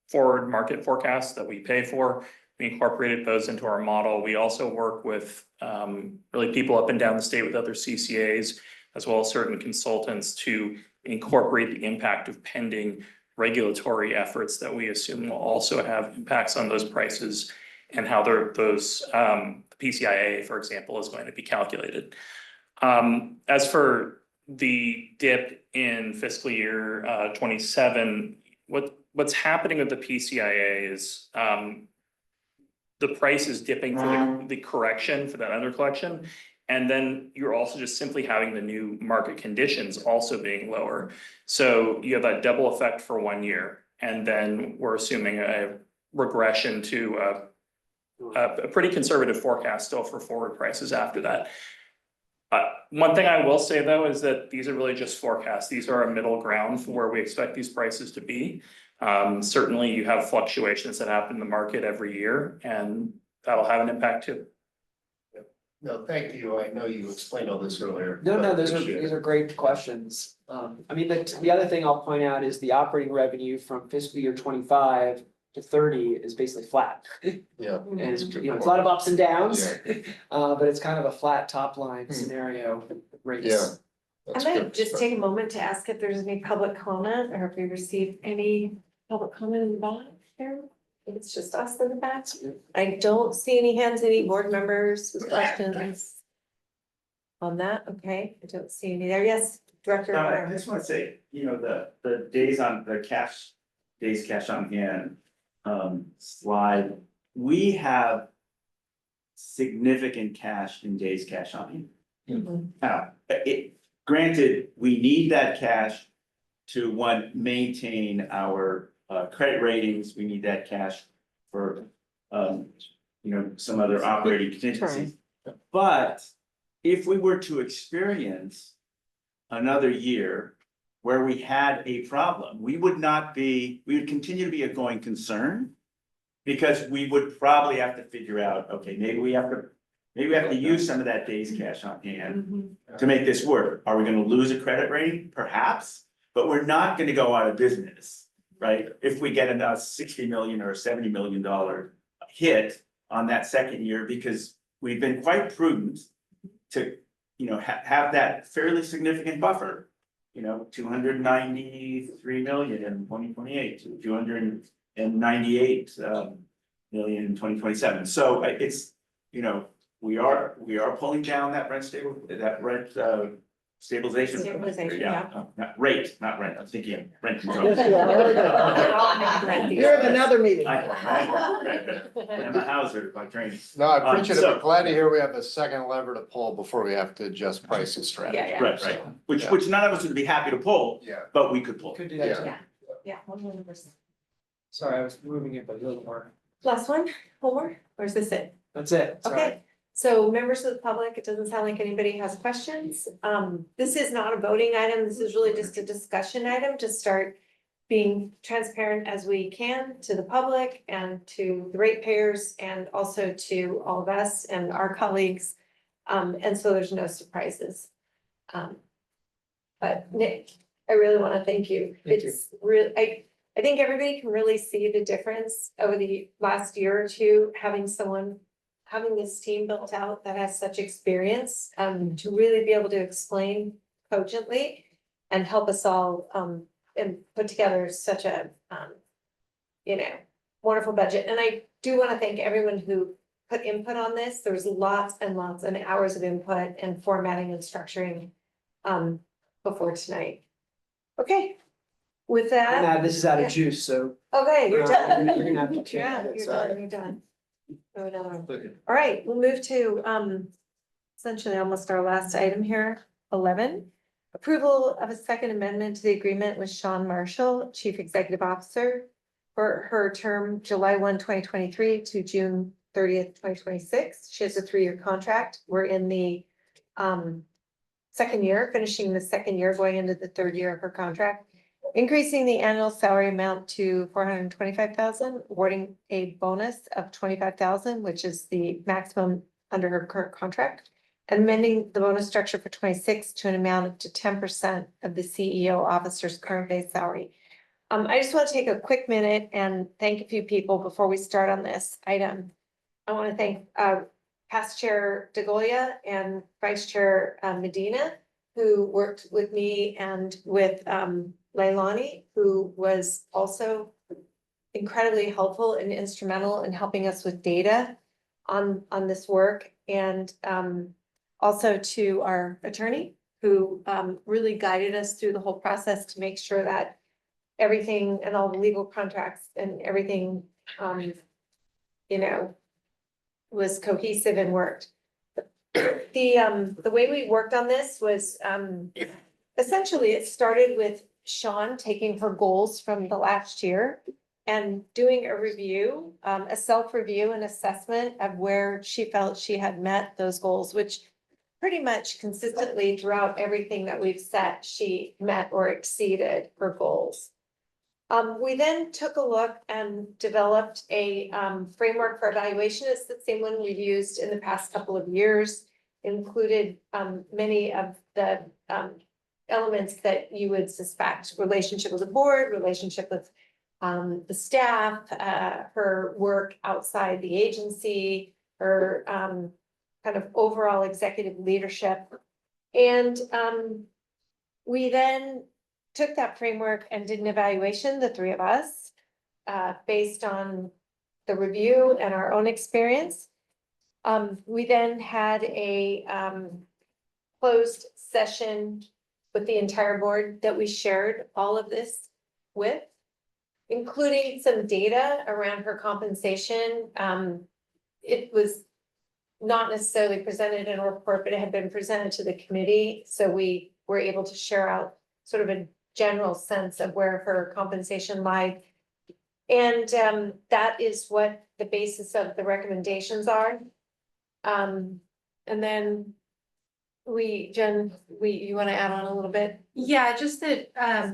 forward market forecasts that we pay for. We incorporated those into our model. We also work with really people up and down the state with other CCAs, as well as certain consultants to incorporate the impact of pending regulatory efforts that we assume will also have impacts on those prices and how those PCIA, for example, is going to be calculated. As for the dip in fiscal year 27, what's happening with the PCIA is the price is dipping for the correction, for that under collection. And then you're also just simply having the new market conditions also being lower. So you have that double effect for 1 year. And then we're assuming a regression to a pretty conservative forecast still for forward prices after that. One thing I will say though, is that these are really just forecasts. These are a middle ground for where we expect these prices to be. Certainly you have fluctuations that happen in the market every year, and that'll have an impact too. No, thank you. I know you explained all this earlier. No, but those appreciate it. are great questions. I mean, the other thing I'll point out is the operating revenue from fiscal year 25 to 30 is basically flat. Yeah. And it's, it's a lot of ups and downs, but it's kind of a flat top line scenario rates. Yeah. I'm gonna just take a moment to ask if there's any public comment or if we received any public comment in the back there. It's just us in the back. I don't see any hands, any board members with questions on that. Okay, I don't see any there. Yes, Director. I just want to say, the days on the days cash on hand slide, we have significant cash in days cash on hand. Now, granted, we need that cash to maintain our credit ratings. We need that cash for some other operating contingencies. But if we were to experience another year where we had a problem, we would continue to be a going concern. Because we would probably have to figure out, okay, maybe we have to use some of that days cash on hand to make this work. Are we gonna lose a credit rating? Perhaps, but we're not gonna go out of business, right? If we get a 60 million or $70 million hit on that second year, because we've been quite prudent to, have that fairly significant buffer. 293 million in 2028, 298 million in 2027. So it's, we are pulling down that rent stabilization. Not rate, not rent. I'm thinking rent control. You're in another meeting. I'm a Hauser by training. No, I appreciate it. I'm glad to hear we have a second lever to pull before we have to adjust pricing strategy. Right. Which none of us would be happy to pull, but we could pull. Could do that too. Yeah, 100%. Sorry, I was moving it, but a little more. Last one, or is this it? That's it. Sorry. Okay, so members of the public, it doesn't sound like anybody has questions. This is not a voting item. This is really just a discussion item to start being transparent as we can to the public and to the ratepayers and also to all of us and our colleagues. And so there's no surprises. But Nick, I really want to thank you. It's really, I think everybody can really see the difference over the last year or two, having someone having this team built out that has such experience, to really be able to explain cogently and help us all, and put together such a, you know, wonderful budget. And I do want to thank everyone who put input on this. There was lots and lots and hours of input and formatting and structuring, before tonight. Okay, with that. Matt, this is out yeah. of juice, so. Okay, you're done. You're gonna have to change Yeah, it, you're sorry. done, you're done. Go another one. All right, we'll move to, essentially almost our last item here, 11. Approval of a second amendment to the agreement with Shawn Marshall, Chief Executive Officer, for her term July 1, 2023 to June 30th, 2026. She has a 3-year contract. We're in the second year, finishing the second year, going into the 3rd year of her contract. Increasing the annual salary amount to $425,000, awarding a bonus of $25,000, which is the maximum under her current contract. And amending the bonus structure for 26 to an amount of to 10% of the CEO officer's current base salary. I just want to take a quick minute and thank a few people before we start on this item. I want to thank past Chair DeGolia and Vice Chair Medina, who worked with me and with Leilani, who was also incredibly helpful and instrumental in helping us with data on this work. And also to our attorney, who really guided us through the whole process to make sure that everything and all the legal contracts and everything, you know, was cohesive and worked. The way we worked on this was, essentially it started with Shawn taking her goals from the last year and doing a review, a self-review and assessment of where she felt she had met those goals, which pretty much consistently throughout everything that we've set, she met or exceeded her goals. We then took a look and developed a framework for evaluation. It's the same one we've used in the past couple of years. Included many of the elements that you would suspect: relationship with the board, relationship with the staff, her work outside the agency, her kind of overall executive leadership. And we then took that framework and did an evaluation, the 3 of us, based on the review and our own experience. We then had a closed session with the entire board that we shared all of this with, including some data around her compensation. It was not necessarily presented in a report, but it had been presented to the committee. So we were able to share out sort of a general sense of where her compensation lied. And that is what the basis of the recommendations are. And then Jen, you want to add on a little bit? Yeah, just that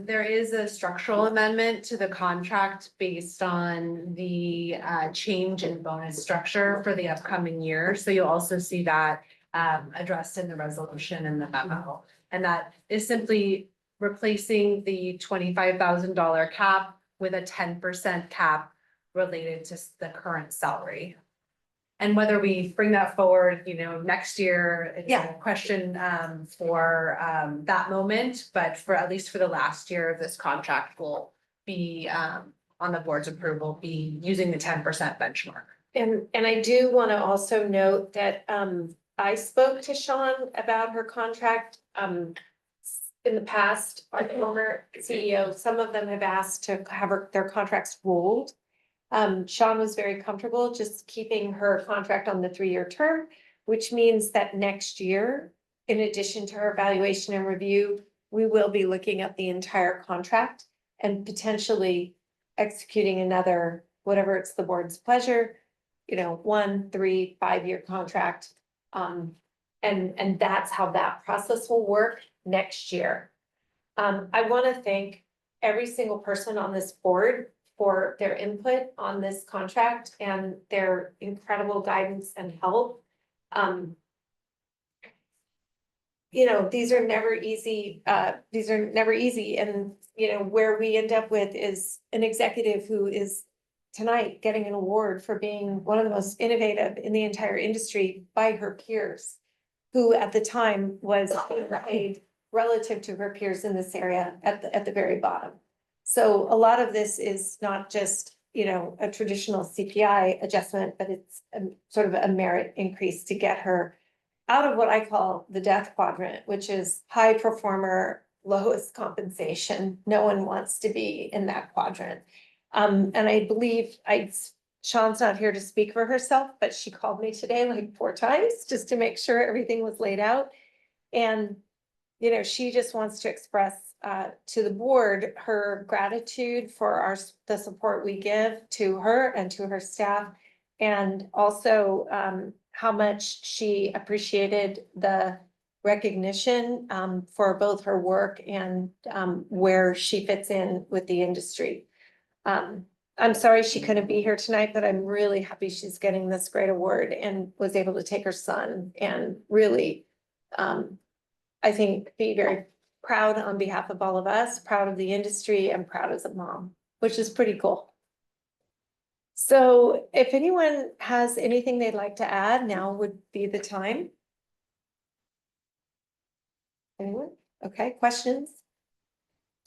there is a structural amendment to the contract based on the change in bonus structure for the upcoming year. So you'll also see that addressed in the resolution and the memo. And that is simply replacing the $25,000 cap with a 10% cap related to the current salary. And whether we bring that forward, you know, next year, it's a question for that moment, but for at least for the last year of this contract will be on the board's approval, be using the 10% benchmark. And I do want to also note that I spoke to Shawn about her contract in the past. Our former CEO, some of them have asked to have their contracts rolled. Shawn was very comfortable just keeping her contract on the 3-year term, which means that next year, in addition to her evaluation and review, we will be looking at the entire contract and potentially executing another, whatever it's the board's pleasure, you know, 1, 3, 5-year contract. And that's how that process will work next year. I want to thank every single person on this board for their input on this contract and their incredible guidance and help. You know, these are never easy. And, you know, where we end up with is an executive who is tonight getting an award for being one of the most innovative in the entire industry by her peers, who at the time was paid relative to her peers in this area at the very bottom. So a lot of this is not just, a traditional CPI adjustment, but it's sort of a merit increase to get her out of what I call the death quadrant, which is high performer, lowest compensation. No one wants to be in that quadrant. And I believe Shawn's not here to speak for herself, but she called me today like 4 times just to make sure everything was laid out. And, she just wants to express to the board her gratitude for the support we give to her and to her staff. And also how much she appreciated the recognition for both her work and where she fits in with the industry. I'm sorry she couldn't be here tonight, but I'm really happy she's getting this great award and was able to take her son and really, I think, be very proud on behalf of all of us, proud of the industry, and proud as a mom, which is pretty cool. So if anyone has anything they'd like to add, now would be the time. Anyone? Okay, questions?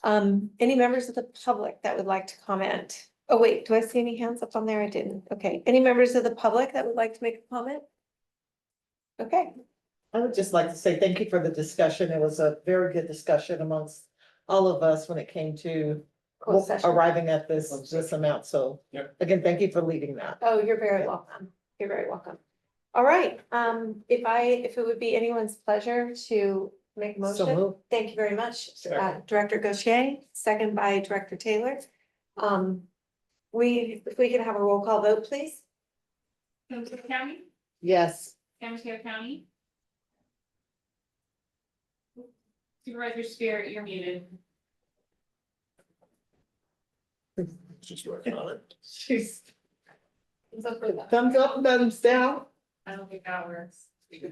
Any members of the public that would like to comment? Oh, wait, do I see any hands up on there? I didn't. Okay, any members of the public that would like to make a comment? Okay. I would just like to say thank you for the discussion. It was a very good discussion amongst all of us when it came to Closed session. arriving at this amount. So again, thank you for leading that. Oh, you're very welcome. You're very welcome. All right, if it would be anyone's pleasure to make a So motion. moved. Thank you very much, Director Gaucher, second by Director Taylor. If we can have a roll call vote, please. San Mateo County, Yes. San Mateo County. Supervisor Spirit, you're muted. Just working on it. She's Thumbs up for that. thumbs up, thumbs down. I don't think that works. Yeah.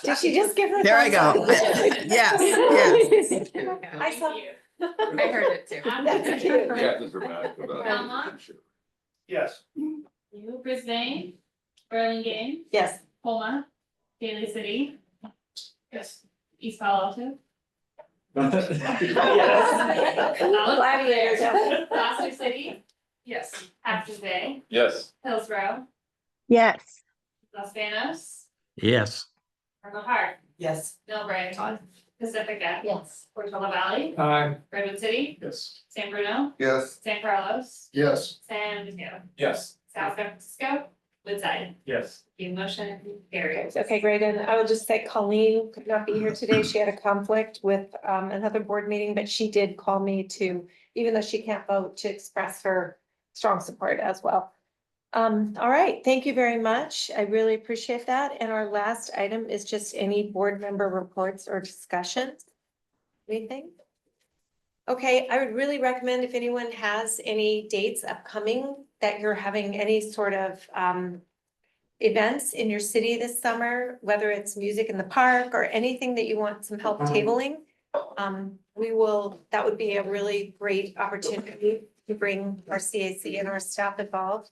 Did she just give her? There I thumbs go. up? Yes, I saw. I heard it too. That's cute. Belmont, Yes. you, Brisbane, Burlingame, Yes. Homa, Daly City, Yes. East Palo Alto. Yes. Gladiator. Gloucester City. Yes. Hudson Bay, Yes. Hillsborough, Yes. Los Banos, Yes. Marble Heart, Yes. Millbrae, Pacifica, Yes. Portola Valley, Aye. Redwood City, Yes. San Bruno, Yes. San Carlos, Yes. San Mateo, Yes. South San Francisco, Woodside. Yes. The motion carries. Okay, great. And I will just say Colleen could not be here today. She had a conflict with another board meeting, but she did call me to, even though she can't vote, to express her strong support as well. All right, thank you very much. I really appreciate that. And our last item is just any board member reports or discussions. Anything? Okay, I would really recommend if anyone has any dates upcoming that you're having any sort of events in your city this summer, whether it's music in the park or anything that you want some help tabling. That would be a really great opportunity to bring our CAC and our staff involved.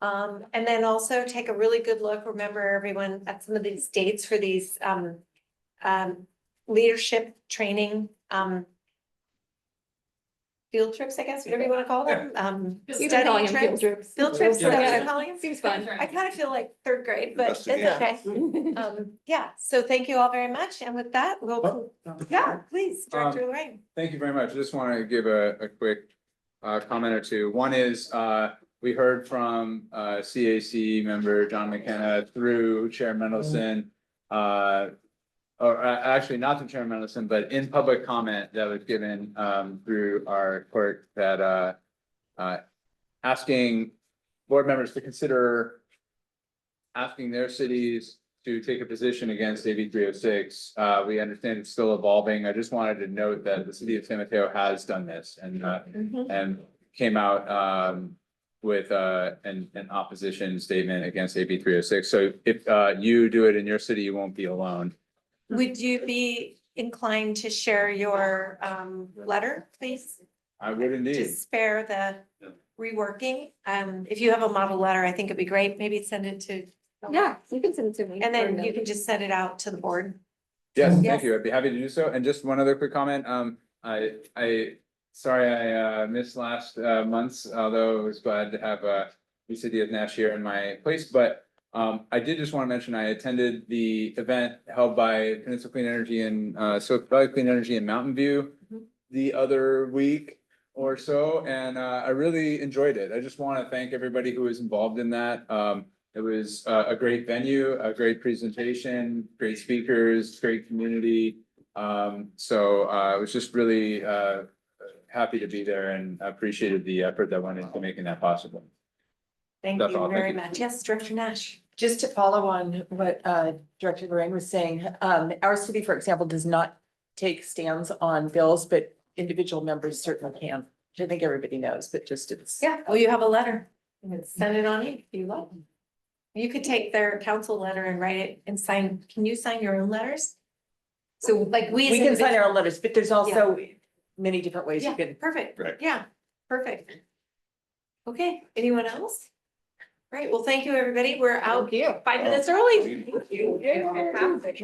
And then also take a really good look, remember everyone, at some of these dates for these leadership training field trips, I guess, whatever you want to call them. We've been calling them field trips. Field trips, is that what Yeah. I'm calling them? Seems fun. I kind of feel like third grade, but that's Investigation. okay. Yeah, so thank you all very much. And with that, we'll, yeah, please, Director Lorraine. Thank you very much. I just want to give a quick comment or two. One is, we heard from CAC member John McKenna through Chair Mendelson. Or actually not through Chair Mendelson, but in public comment that was given through our court that asking board members to consider asking their cities to take a position against AB 306. We understand it's still evolving. I just wanted to note that the city of San Mateo has done this and came out with an opposition statement against AB 306. So if you do it in your city, you won't be alone. Would you be inclined to share your letter, please? I would to indeed. spare the reworking. If you have a model letter, I think it'd be great. Maybe send it to. Yeah, you can send it to me. And or then no. you can just send it out to the board. Yes, Yes. thank you. I'd be happy to do so. And just one other quick comment. Sorry, I missed last month's, although I was glad to have Lisa Diaz-Nash here in my place. But I did just want to mention, I attended the event held by Peninsula Clean Energy and Silicon Valley Clean Energy in Mountain View the other week or so, and I really enjoyed it. I just want to thank everybody who was involved in that. It was a great venue, a great presentation, great speakers, great community. So I was just really happy to be there and appreciated the effort that went into making that possible. Thank That's you all. Thank very you. much. Yes, Director Nash. Just to follow on what Director Lorraine was saying, our city, for example, does not take stands on bills, but individual members certainly can. Which I think everybody knows, but just it's. Yeah, well, you have a letter. You can send it on in if you like. You could take their council letter and write it and sign. Can you sign your own letters? So like we. as We can sign our individuals- own letters, but there's also many different ways you Yeah, can. perfect. Right. Yeah, perfect. Okay, anyone else? Right, well, thank you, everybody. We're out 5 minutes early. Thank you.